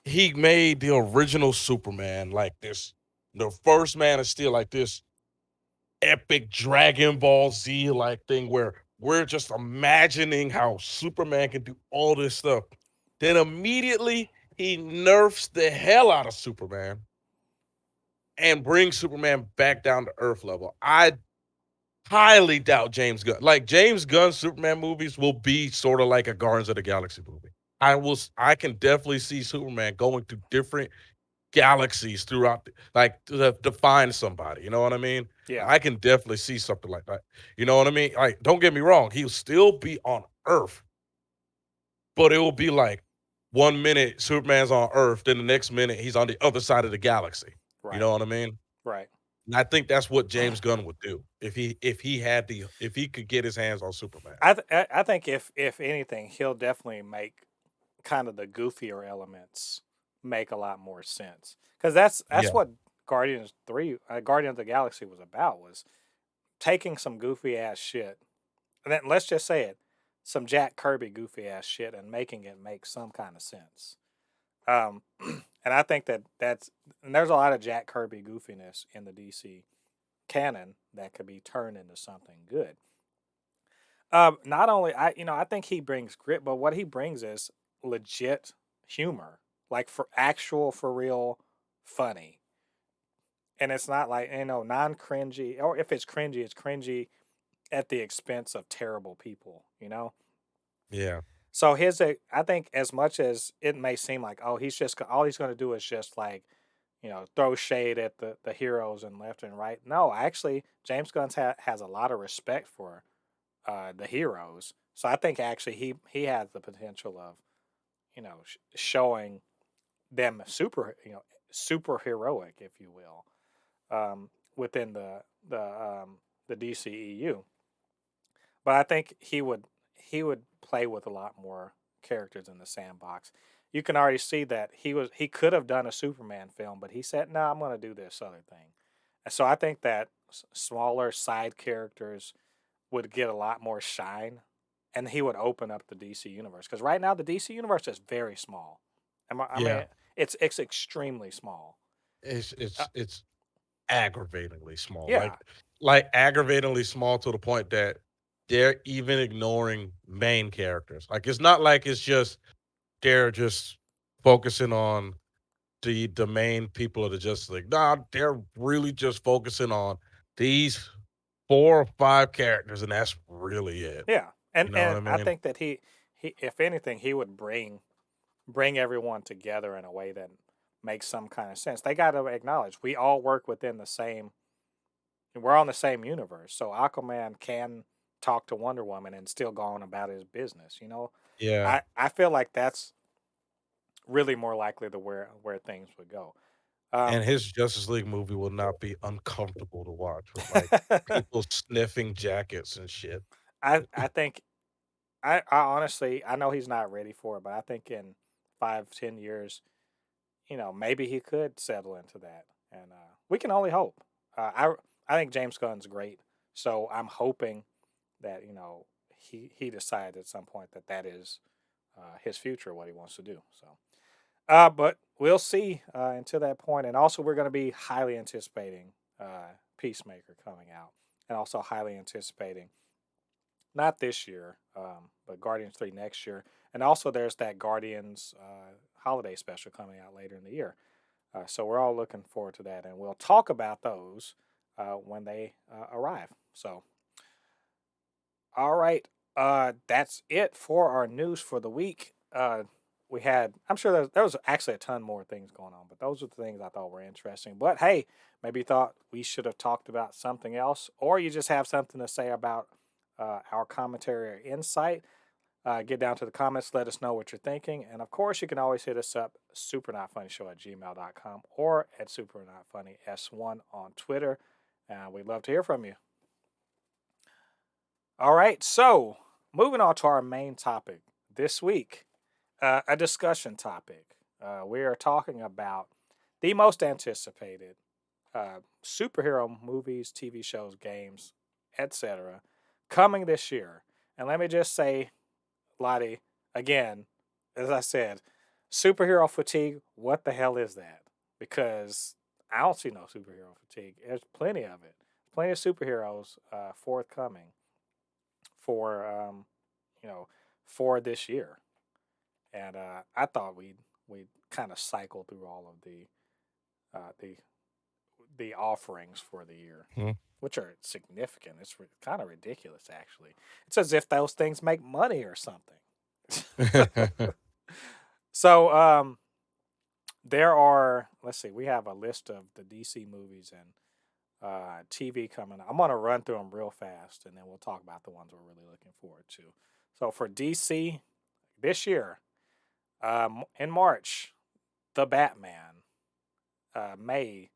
he made the original Superman like this the first Man of Steel like this epic Dragon Ball Z like thing where we're just imagining how Superman can do all this stuff. Then immediately he nerfs the hell out of Superman and brings Superman back down to Earth level. I highly doubt James Gunn. Like James Gunn's Superman movies will be sort of like a Guardians of the Galaxy movie. I can definitely see Superman going to different galaxies throughout like to find somebody, you know what I mean? Yeah, I can definitely see something like that. You know what I mean? Like don't get me wrong, he'll still be on Earth, but it will be like 1 minute Superman's on Earth, then the next minute he's on the other side of the galaxy. You right, know what I mean? right. And I think that's what James Gunn would do if he could get his hands on Superman. I think if anything, he'll definitely make kind of the goofier elements make a lot more sense because that's Yeah, what Guardian of the Galaxy was about, was taking some goofy ass shit, and then let's just say it, some Jack Kirby goofy ass shit, and making it make some kind of sense. Um, and I think and there's a lot of Jack Kirby goofiness in the DC canon that could be turned into something good. Not only I think he brings grit, but what he brings is legit humor, like for actual, for real, funny, and it's not like non cringy, or if it's cringy at the expense of terrible people, you know. yeah, So I think as much as it may seem like, oh, all he's going to do is just like, throw shade at the heroes and left and right. No, actually, James Gunn has a lot of respect for the heroes. So I think actually he has the potential of showing them super heroic, if you will, within the DCEU. But I think he would play with a lot more characters in the sandbox. You can already see that he could have done a Superman film, but he said, "No, I'm going to do this other thing." And so I think that smaller side characters would get a lot more shine, and he would open up the DC universe, because right now the DC universe is very small. I yeah. mean, it's extremely small. It's Uh, it's it's aggravatingly small. yeah, Like aggravatingly small to the point that they're even ignoring main characters. Like it's not like it's just they're just focusing on the main people of the Justice League. Nah, they're really just focusing on these 4 or 5 characters, and that's really it. yeah, and You know what and I I mean? think that he if anything he would bring everyone together in a way that makes some kind of sense. They got to acknowledge we all work within the same. We're on the same universe, so Aquaman can talk to Wonder Woman and still go on about his business. Yeah. I feel like that's really more likely to where things would go. And Um, his Justice League movie will not be uncomfortable to watch with like people sniffing jackets and shit. I think I honestly I know he's not ready for it, but I think in 5-10 years, maybe he could settle into that, and we can only hope. I think James Gunn's great, so I'm hoping that he decides at some point that that is his future, what he wants to do. So, but we'll see until that point, and also we're going to be highly anticipating Peacemaker coming out, and also highly anticipating not this year, but Guardians 3 next year. And also, there's that Guardians holiday special coming out later in the year. So we're all looking forward to that, and we'll talk about those when they arrive. So, all right, that's it for our news for the week. we had, I'm sure there was actually a ton more things going on, but those are the things I thought were interesting. But hey, maybe you thought we should have talked about something else, or you just have something to say about our commentary or insight. Get down to the comments, let us know what you're thinking. And of course, you can always hit us up, supernotfunnyshow@gmail.com or at supernotfunnys1 on Twitter. We'd love to hear from you. All right, so moving on to our main topic this week, a discussion topic. We are talking about the most anticipated superhero movies, TV shows, games, etc., coming this year. And let me just say, Lottie, again, as I said, superhero fatigue, what the hell is that? Because I don't see no superhero fatigue. There's plenty of it. Plenty of superheroes forthcoming for for this year. And I thought we'd kind of cycle through all of the offerings for the year, Mhm. which are significant. It's kind of ridiculous, actually. It's as if those things make money or something. So there are, let's see, we have a list of the DC movies and TV coming. I'm gonna run through them real fast, and then we'll talk about the ones we're really looking forward to. So for DC this year, in March, The Batman. May,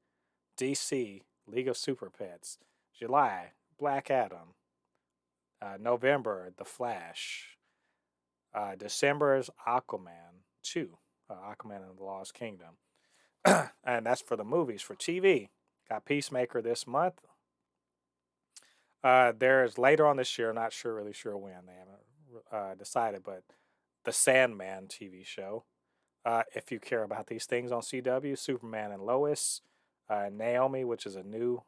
DC League of Super Pets. July, Black Adam. November, The Flash. December is Aquaman 2, Aquaman and the Lost Kingdom. And that's for the movies. For TV, got Peacemaker this month. There's later on this year, not sure, really sure when, they haven't decided, but the Sandman TV show. If you care about these things on CW, Superman and Lois, Naomi, which is a new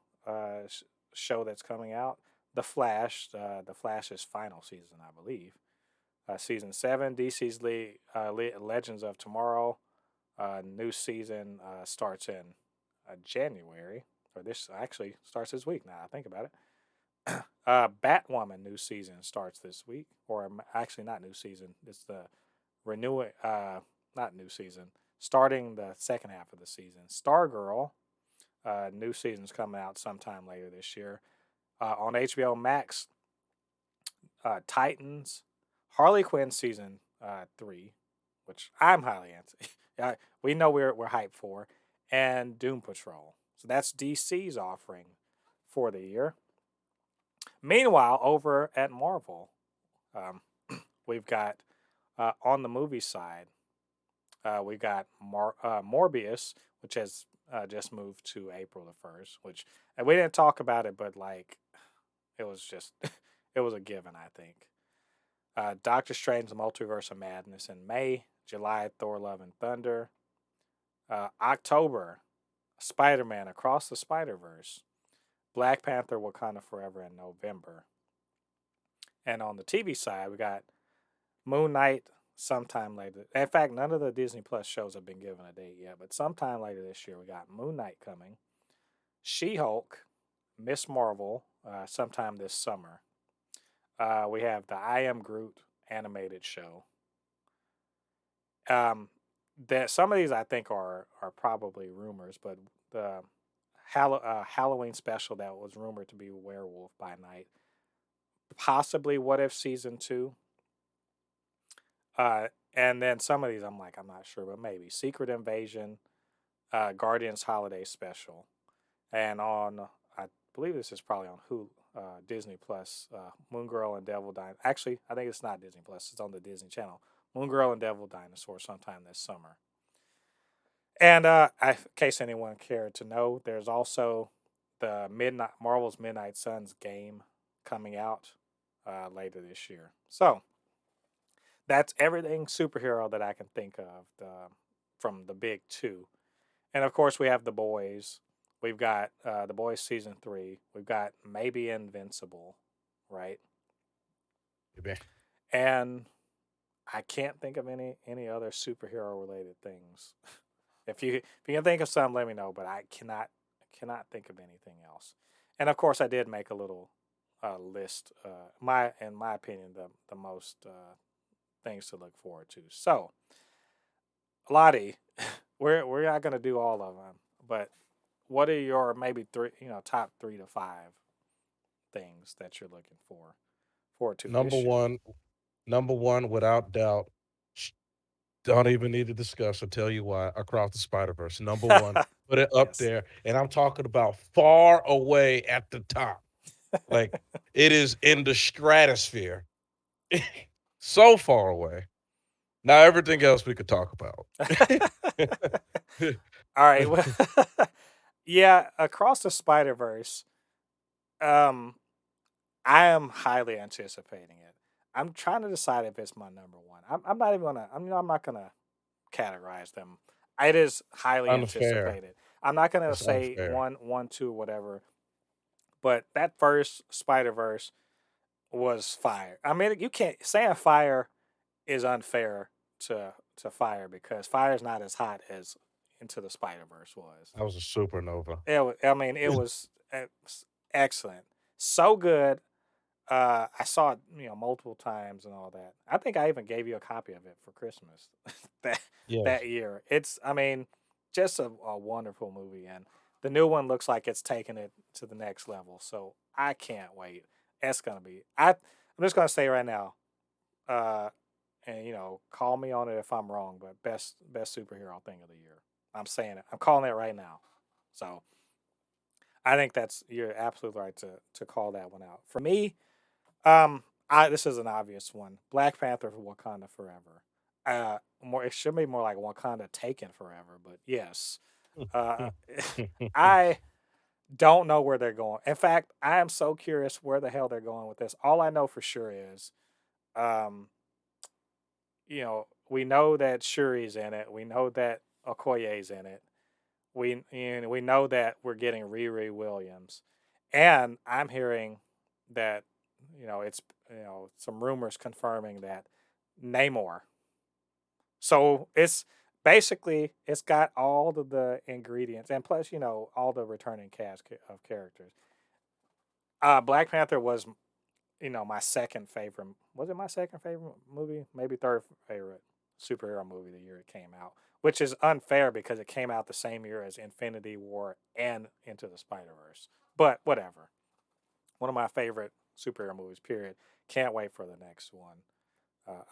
show that's coming out, The Flash, The Flash's final season, I believe. Season 7, DC's Legends of Tomorrow. New season starts in January, or this actually starts this week now I think about it. Batwoman new season starts this week, or actually not new season. It's the renewing, not new season, starting the second half of the season. Stargirl, new season's coming out sometime later this year. On HBO Max, Titans, Harley Quinn season 3, which I'm highly anti. We know we're hyped for, and Doom Patrol. So that's DC's offering for the year. Meanwhile, over at Marvel, um, we've got on the movie side, we got Morbius, which has just moved to April the 1st, which, and we didn't talk about it, but like it was just it was a given, I think. Doctor Strange: The Multiverse of Madness in May. July, Thor: Love and Thunder. October, Spider-Man: Across the Spider-Verse. Black Panther: Wakanda Forever in November. And on the TV side, we got Moon Knight sometime later. In fact, none of the Disney Plus shows have been given a date yet, but sometime later this year, we got Moon Knight coming. She-Hulk, Miss Marvel, sometime this summer. We have the I Am Groot animated show. That some of these I think are probably rumors, but the Halloween special that was rumored to be Werewolf by Night, possibly What If season 2. And then some of these I'm like, I'm not sure, but maybe Secret Invasion, Guardians Holiday Special, and on I believe this is probably on Disney Plus, Moon Girl and Devil Dinosaur. Actually, I think it's not Disney Plus; it's on the Disney Channel. Moon Girl and Devil Dinosaur sometime this summer. And in case anyone cared to know, there's also the Marvel's Midnight Suns game coming out later this year. So that's everything superhero that I can think of from the big two. And of course, we have The Boys. We've got The Boys season 3. We've got maybe Invincible, right? Maybe. And I can't think of any other superhero related things. If you can think of some, let me know. But I cannot think of anything else. And of course, I did make a little list. In my opinion, the most things to look forward to. So Ladi, we're not gonna do all of them, but what are your maybe three, top 3 to 5 things that you're looking forward to Number this year? one, number one, without doubt. sh- Don't even need to discuss. I'll tell you why. Across the Spider Verse, number one. Put it up Yes. there, and I'm talking about far away at the top. Like it is in the stratosphere, so far away. Now everything else we could talk about. All right. Well, yeah, across the Spider Verse, um, I am highly anticipating it. I'm trying to decide if it's my number one. I'm not even gonna. I'm not gonna categorize them. It is highly Unfair. anticipated. I'm not gonna It's say unfair. one, two, whatever. But that first Spider Verse was fire. I mean, you can't saying fire is unfair to fire because fire is not as hot as Into the Spider Verse was. That was a supernova. I mean, it was excellent, so good. I saw it, multiple times and all that. I think I even gave you a copy of it for Christmas that Yes. that year. I mean, just a wonderful movie, and the new one looks like it's taking it to the next level. So I can't wait. It's gonna be. I'm just gonna say right now, uh, and call me on it if I'm wrong, but best superhero thing of the year. I'm saying it. I'm calling it right now. So I think you're absolutely right to call that one out. For me, this is an obvious one. Black Panther for Wakanda Forever. More it should be more like Wakanda Taken Forever, but yes. Uh, I don't know where they're going. In fact, I am so curious where the hell they're going with this. All I know for sure is, um, we know that Shuri's in it. We know that Okoye's in it. We know that we're getting Riri Williams, and I'm hearing that it's some rumors confirming that Namor. So it's got all of the ingredients, and plus all the returning cast of characters. Black Panther was my second favorite. Was it my second favorite movie? Maybe third favorite superhero movie the year it came out, which is unfair because it came out the same year as Infinity War and Into the Spider Verse. But whatever. One of my favorite superhero movies. Period. Can't wait for the next one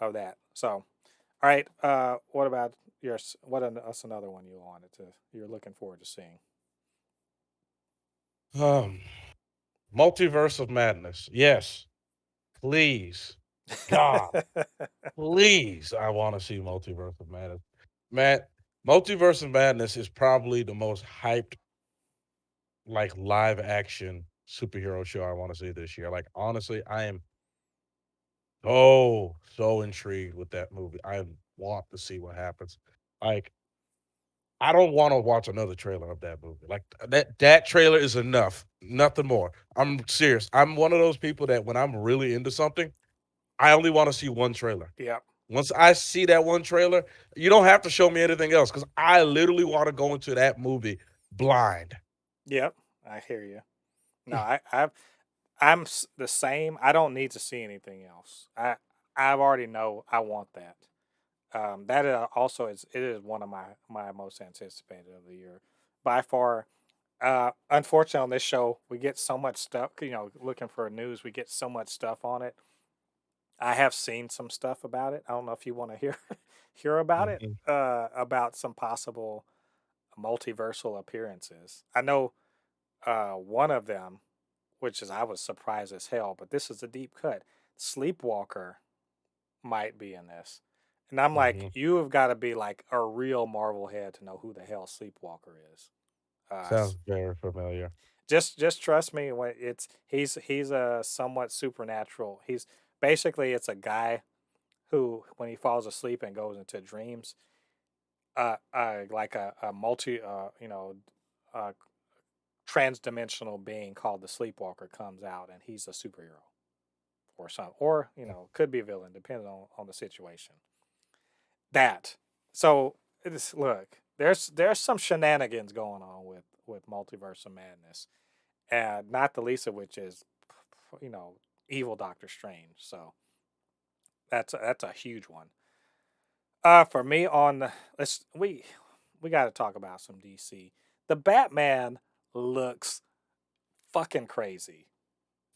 of that. So, all right. What about yours? What's another one you're looking forward to seeing? Um, Multiverse of Madness. Yes, please. God, please. I want to see Multiverse of Madness. Matt, Multiverse of Madness is probably the most hyped, like live action superhero show I want to see this year. Like honestly, I am so intrigued with that movie. I want to see what happens. Like I don't want to watch another trailer of that movie. Like that trailer is enough. Nothing more. I'm serious. I'm one of those people that when I'm really into something, I only want to see one trailer. Yep. Once I see that one trailer, you don't have to show me anything else because I literally want to go into that movie blind. Yep. I hear you. No, I'm the same. I don't need to see anything else. I've already know I want that. That also it is one of my most anticipated of the year by far. Unfortunately, on this show, we get so much stuff. Looking for news, we get so much stuff on it. I have seen some stuff about it. I don't know if you want to hear hear about it. Mhm, About some possible multiversal appearances. I know one of them, which is I was surprised as hell, but this is a deep cut. Sleepwalker might be in this. And I'm like, mhm. you have got to be like a real Marvel head to know who the hell Sleepwalker is. Uh, Sounds very familiar. just trust me when he's a somewhat supernatural. He's basically it's a guy who when he falls asleep and goes into dreams, like a multi uh transdimensional being called the Sleepwalker comes out and he's a superhero or some or could be a villain depending on the situation. That so look, there's some shenanigans going on with Multiverse of Madness, and not the least of which is you know evil Doctor Strange. So that's a huge one. For me on let's we got to talk about some DC. The Batman looks fucking crazy.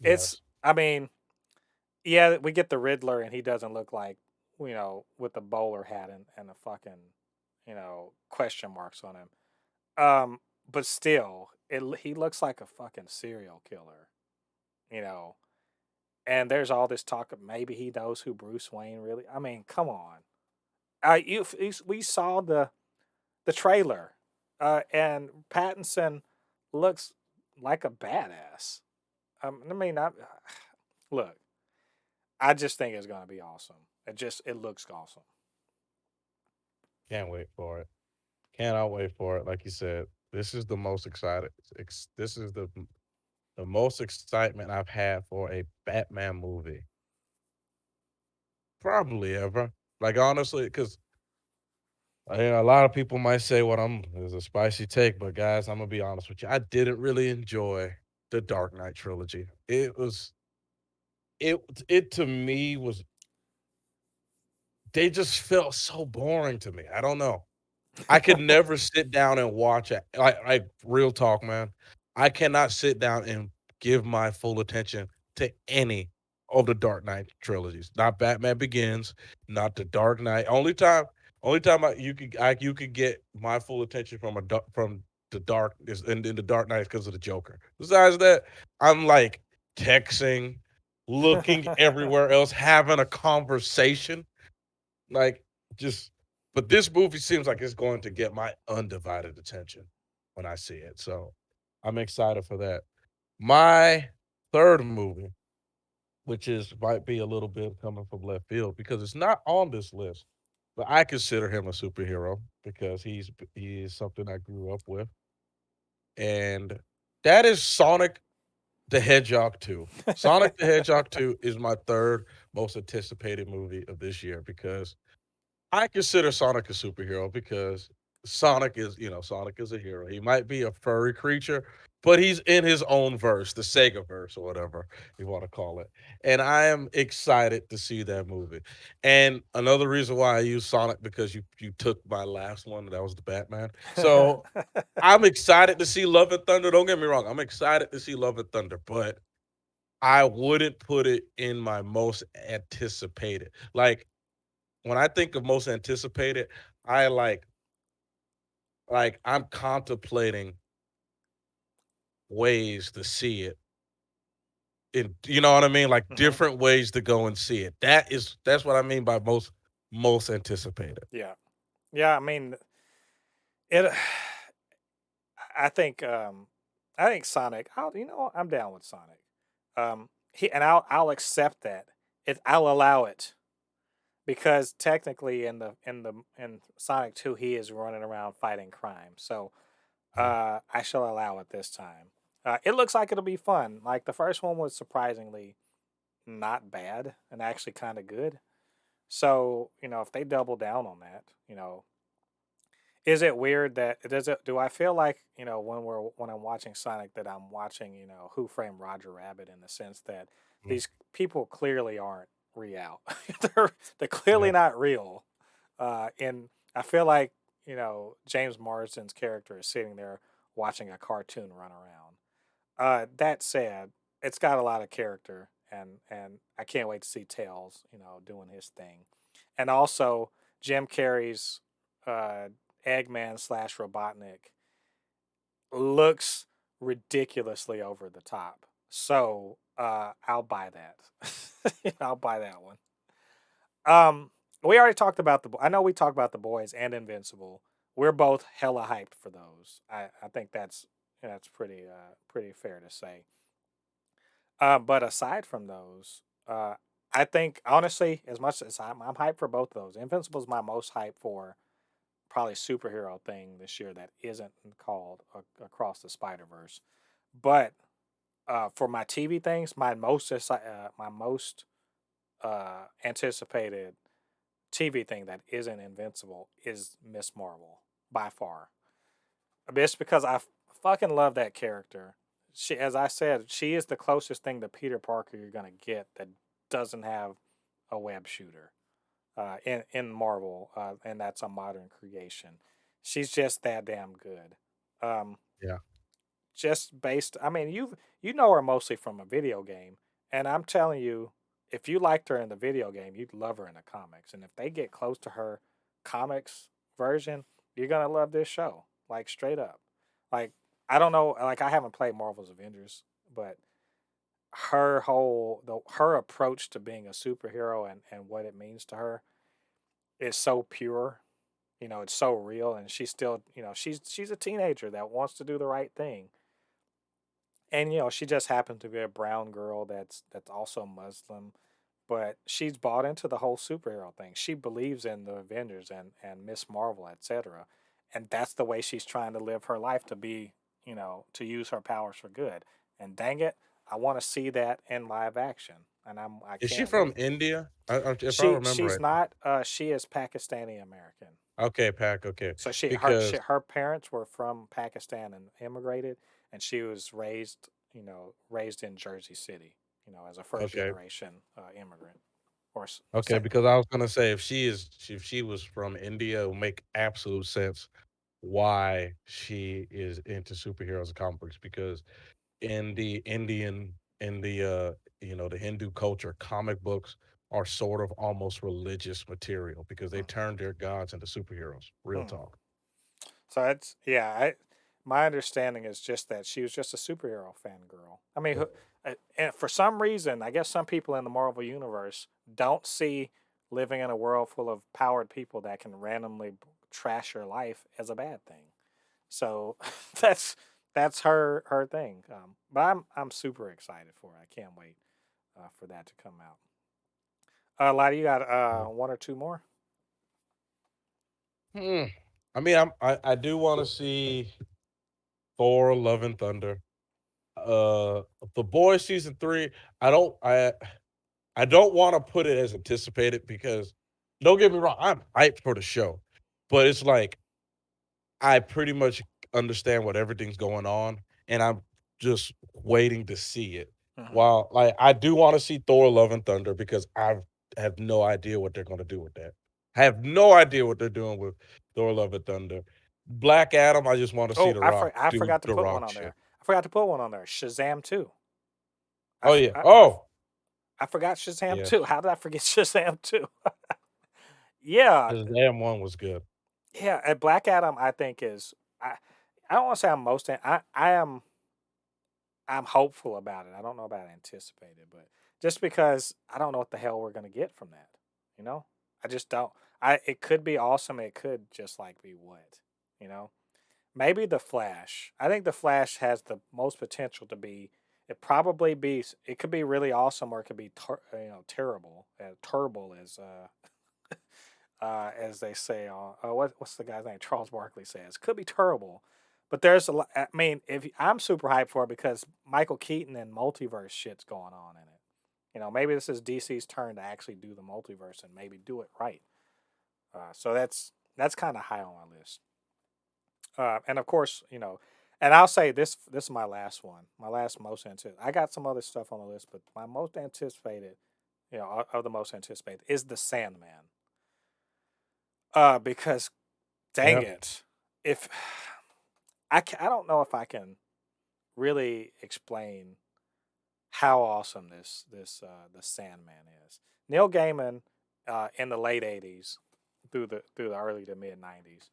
It's Yes. I mean, yeah, we get the Riddler and he doesn't look like, with the bowler hat and the fucking, question marks on him. But still, he looks like a fucking serial killer, you know. And there's all this talk of maybe he knows who Bruce Wayne really. I mean, come on. We saw the trailer, and Pattinson looks like a badass. I mean, look, I just think it's gonna be awesome. It looks awesome. Can't wait for it. Cannot wait for it. Like you said, this is the most excited. This is the most excitement I've had for a Batman movie probably ever. Like honestly, because a lot of people might say what I'm is a spicy take, but guys, I'm gonna be honest with you. I didn't really enjoy the Dark Knight trilogy. It it to me was they just felt so boring to me. I don't know. I could never sit down and watch it. Like real talk, man. I cannot sit down and give my full attention to any of the Dark Knight trilogies. Not Batman Begins, not the Dark Knight. Only time you could get my full attention from from the dark is in the Dark Knight because of the Joker. Besides that, I'm like texting, looking everywhere else, having a conversation like, just but this movie seems like it's going to get my undivided attention when I see it, so I'm excited for that. My 3rd movie, which is might be a little bit coming from left field because it's not on this list, but I consider him a superhero because he is something I grew up with, and that is Sonic the Hedgehog 2. Sonic the Hedgehog 2 is my 3rd most anticipated movie of this year because I consider Sonic a superhero because Sonic is a hero. He might be a furry creature, but he's in his own verse, the Sega verse or whatever you want to call it. And I am excited to see that movie. And another reason why I use Sonic because you took my last one, that was the Batman. So I'm excited to see Love and Thunder. Don't get me wrong, I'm excited to see Love and Thunder, but I wouldn't put it in my most anticipated. Like when I think of most anticipated, I I'm contemplating ways to see it in you know what I mean? Like Hmm. different ways to go and see it. That's what I mean by most anticipated. Yeah, yeah. I mean, it. I think Sonic. I'm down with Sonic. I'll accept that. I'll allow it because technically in Sonic 2 he is running around fighting crime. So Mhm. I shall allow it this time. It looks like it'll be fun. Like the first one was surprisingly not bad and actually kind of good. So, if they double down on that, is it weird that do I feel like, when I'm watching Sonic that I'm watching, Who Framed Roger Rabbit in the sense that Mhm. these people clearly aren't real. They're clearly Yeah. not real. And I feel like, James Marsden's character is sitting there watching a cartoon run around. That said, it's got a lot of character, and I can't wait to see Tails, doing his thing, and also Jim Carrey's uh, Eggman slash Robotnik looks ridiculously over the top. So I'll buy that. I'll buy that one. We already talked about I know we talked about the boys and Invincible. We're both hella hyped for those. I think that's pretty fair to say. But aside from those, I think honestly, as much as I'm hyped for both of those, Invincible is my most hyped for probably superhero thing this year that isn't called Across the Spider Verse. But for my TV things, my most anticipated TV thing that isn't Invincible is Miss Marvel by far. It's because I fucking love that character. As I said, she is the closest thing to Peter Parker you're gonna get that doesn't have a web shooter. in Marvel, and that's a modern creation. She's just that damn good. Um, Yeah. just based, I mean, you know her mostly from a video game, and I'm telling you, if you liked her in the video game, you'd love her in the comics. And if they get close to her comics version, you're gonna love this show, like straight up. Like I don't know, like I haven't played Marvel's Avengers, but her approach to being a superhero and what it means to her is so pure. You know, it's so real, and she's still, she's a teenager that wants to do the right thing, and she just happened to be a brown girl that's also Muslim, but she's bought into the whole superhero thing. She believes in the Avengers and Miss Marvel, etc., and that's the way she's trying to live her life to be, to use her powers for good. And dang it, I want to see that in live action, and I Is she can't from wait. India? If I She remember she's right. not. She is Pakistani American. Okay, Pack. Okay, So because her parents were from Pakistan and immigrated, and she was raised in Jersey City, as a first okay, generation immigrant or okay, second. because I was gonna say if she was from India, it would make absolute sense why she is into superheroes and comic books because in the the Hindu culture, comic books are sort of almost religious material because they Hmm, turn their gods into superheroes. Real hmm. talk. So it's yeah. My understanding is just that she was just a superhero fangirl. I mean, and for some reason, I guess some people in the Marvel universe don't see living in a world full of powered people that can randomly trash your life as a bad thing. So that's that's her thing. But I'm super excited for it. I can't wait for that to come out. Lottie, you got Yeah. one or two more? Hmm. I mean, I do want to see Thor: Love and Thunder. Uh, The Boys season 3. I don't I don't want to put it as anticipated because don't get me wrong, I'm hyped for the show, but it's like I pretty much understand what everything's going on, and I'm just waiting to see it. Hmm. While like I do want to see Thor: Love and Thunder because I have no idea what they're going to do with that. I have no idea what they're doing with Thor: Love and Thunder. Black Adam, I just want to see Oh, The Rock I do forgot to The put one Rock on shit. there. I forgot to put one on there. Shazam 2. I, Oh f- yeah. Oh I forgot Shazam yeah. 2. How did I forget Shazam 2? Yeah, Shazam 1 was good. yeah. And Black Adam, I think is I don't want to say I'm I'm hopeful about it. I don't know about anticipated, but just because I don't know what the hell we're gonna get from that. You know, I just don't. It could be awesome. It could just like be what, you know. Maybe the Flash. I think the Flash has the most potential to be. It probably be. It could be really awesome, or it could be terrible. Terrible as they say. What's the guy's name? Charles Barkley says could be terrible, but there's a lot. I mean, if I'm super hyped for it because Michael Keaton and multiverse shit's going on in it. Maybe this is DC's turn to actually do the multiverse and maybe do it right. So that's kind of high on my list. And of course, and I'll say this is my last one, my last most anticipated. I got some other stuff on the list, but my most anticipated, of the most anticipated is the Sandman. Because dang Yep. it, if I don't know if I can really explain how awesome the Sandman is. Neil Gaiman, in the late '80s through the early to mid '90s,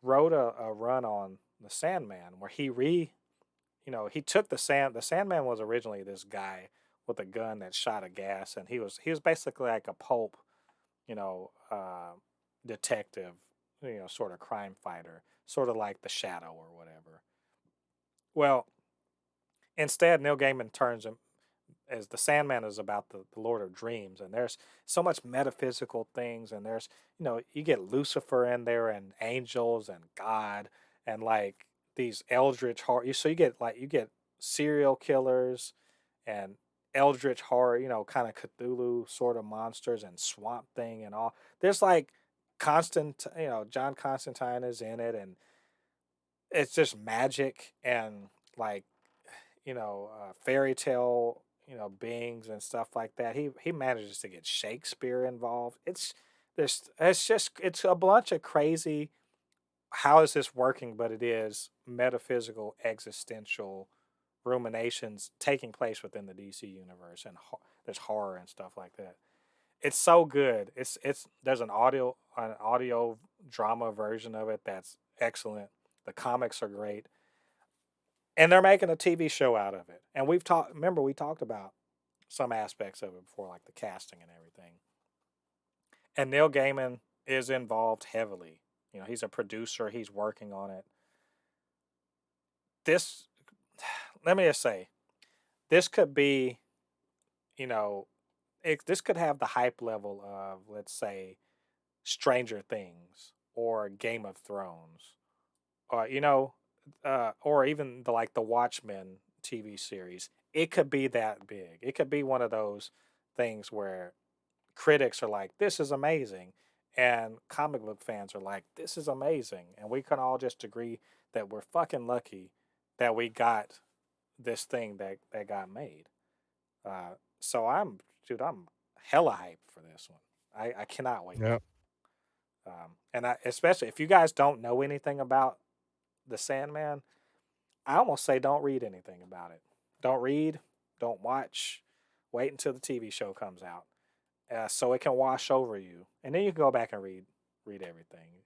wrote a run on the Sandman where he took the Sandman was originally this guy with a gun that shot a gas, and he was basically like a pulp, you know, uh, detective, sort of crime fighter, sort of like the Shadow or whatever. Well, instead, Neil Gaiman turns him as the Sandman is about the Lord of Dreams, and there's so much metaphysical things, and there's you get Lucifer in there, and angels, and God, and like these eldritch horror. So you get serial killers and eldritch horror, kind of Cthulhu sort of monsters and Swamp Thing and all. There's like John Constantine is in it, and it's just magic and like fairy tale beings and stuff like that. He manages to get Shakespeare involved. It's It's a bunch of crazy. How is this working? But it is metaphysical, existential ruminations taking place within the DC universe, and there's horror and stuff like that. It's so good. It's there's an audio drama version of it that's excellent. The comics are great, and they're making a TV show out of it. And we've talked. Remember, we talked about some aspects of it before, like the casting and everything. And Neil Gaiman is involved heavily. He's a producer. He's working on it. This, let me just say, this could be, you know, this could have the hype level of, let's say, Stranger Things or Game of Thrones, or or even the Watchmen TV series. It could be that big. It could be one of those things where critics are like, "This is amazing," and comic book fans are like, "This is amazing," and we can all just agree that we're fucking lucky that we got this thing that got made. So I'm hella hyped for this one. I cannot wait. Yeah. And especially if you guys don't know anything about the Sandman, I almost say don't read anything about it. Don't read, don't watch. Wait until the TV show comes out, so it can wash over you, and then you can go back and read everything.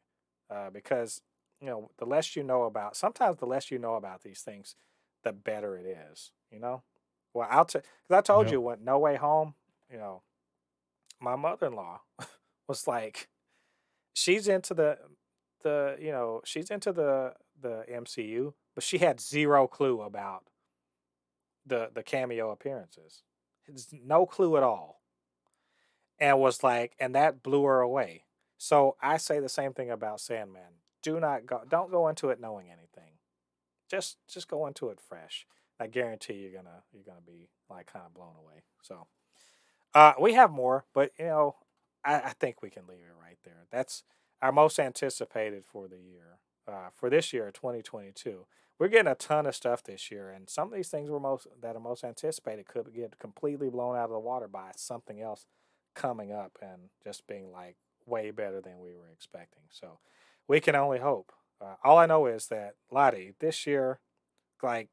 Because the less you know about, sometimes the less you know about these things, the better it is. Well, because I told Yeah. you when No Way Home, you know, my mother-in-law was like, she's into she's into the MCU, but she had zero clue about the cameo appearances. It's no clue at all. And was like, and that blew her away. So I say the same thing about Sandman. Don't go into it knowing anything. Just go into it fresh. I guarantee you're gonna be like kind of blown away. So we have more, but I think we can leave it right there. That's our most anticipated for the year. For this year, 2022, we're getting a ton of stuff this year, and some of these things that are most anticipated could get completely blown out of the water by something else coming up and just being like way better than we were expecting. So we can only hope. All I know is that Lottie this year, like,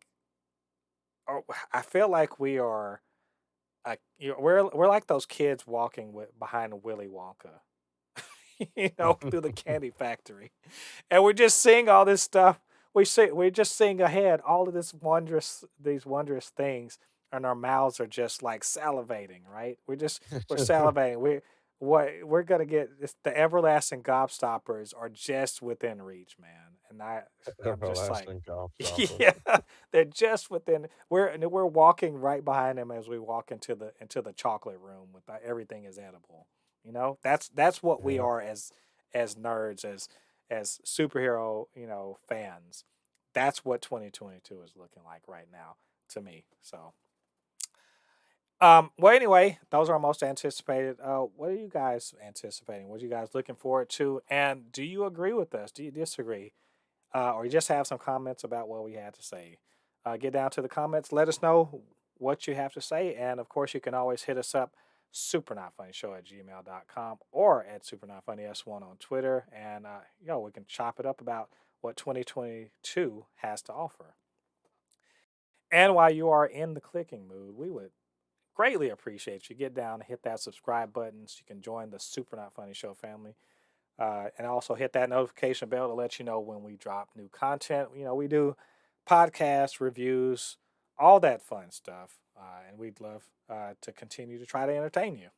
I feel like we are we're like those kids walking behind Willy Wonka, through the candy factory, and we're just seeing all this stuff. We're just seeing ahead all of these wondrous things, and our mouths are just like salivating. Right? We're salivating. We're gonna get the everlasting gobstoppers are just within reach, man. And I'm just like, Everlasting gobstopper. yeah, they're just within. We're walking right behind them as we walk into the chocolate room with everything is edible. That's what we Yeah. are as nerds, as superhero fans. That's what 2022 is looking like right now to me. So well, anyway, those are our most anticipated. What are you guys anticipating? What are you guys looking forward to? And do you agree with us? Do you disagree? Or you just have some comments about what we had to say? Get down to the comments. Let us know what you have to say. And of course, you can always hit us up, supernotfunnyshow at gmail.com or at supernotfunnys1 on Twitter. And, we can chop it up about what 2022 has to offer. And while you are in the clicking mood, we would greatly appreciate you get down and hit that subscribe button so you can join the Super Not Funny Show family. And also hit that notification bell to let you know when we drop new content. We do podcasts, reviews, all that fun stuff. And we'd love to continue to try to entertain you.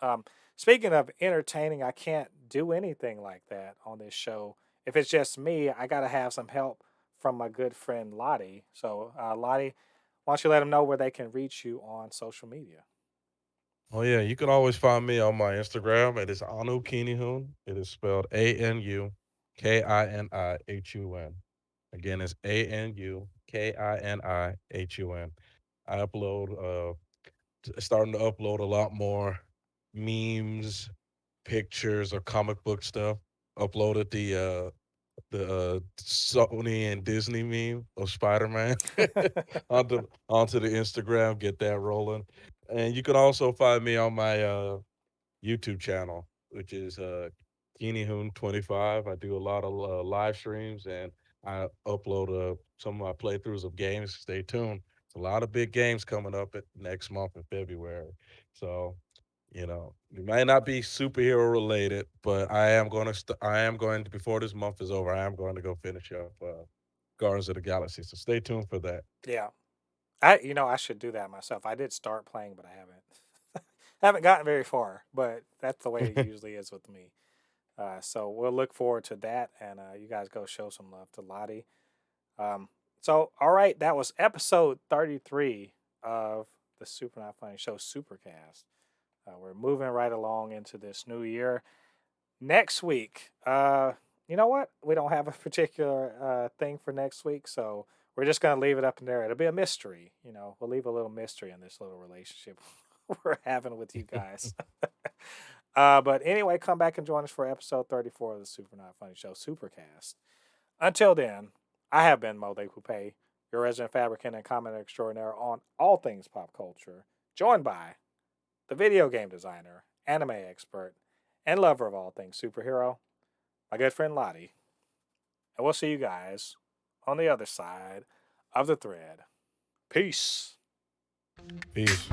Um, Speaking of entertaining, I can't do anything like that on this show. If it's just me, I got to have some help from my good friend Lottie. So, Lottie, why don't you let them know where they can reach you on social media? Oh yeah, you can always find me on my Instagram. It is Anu Kinihun. It is spelled ANUKINIHUN. Again, it's ANUKINIHUN. I upload starting to upload a lot more memes, pictures, or comic book stuff. Uploaded the Sony and Disney meme of Spider-Man onto the Instagram, get that rolling. And you can also find me on my YouTube channel. which is Hoon 25. I do a lot of live streams, and I upload some of my playthroughs of games. Stay tuned. It's a lot of big games coming up at next month in February. So, it might not be superhero related, but I am going to, before this month is over, I am going to go finish up Guardians of the Galaxy. So stay tuned for that. Yeah, I should do that myself. I did start playing, but I haven't gotten very far. But that's the way it usually is with me. So we'll look forward to that, and you guys go show some love to Lottie. Um, so all right, that was episode 33 of the Super Not Funny Show Supercast. We're moving right along into this new year. Next week, you know what? We don't have a particular thing for next week, so we're just gonna leave it up in there. It'll be a mystery. We'll leave a little mystery in this little relationship we're having with you guys. But anyway, come back and join us for episode 34 of the Super Not Funny Show Supercast. Until then, I have been Mo De Coupe, your resident fabricant and commenter extraordinaire on all things pop culture, joined by the video game designer, anime expert, and lover of all things superhero, my good friend Lottie. And we'll see you guys on the other side of the thread. Peace. Peace.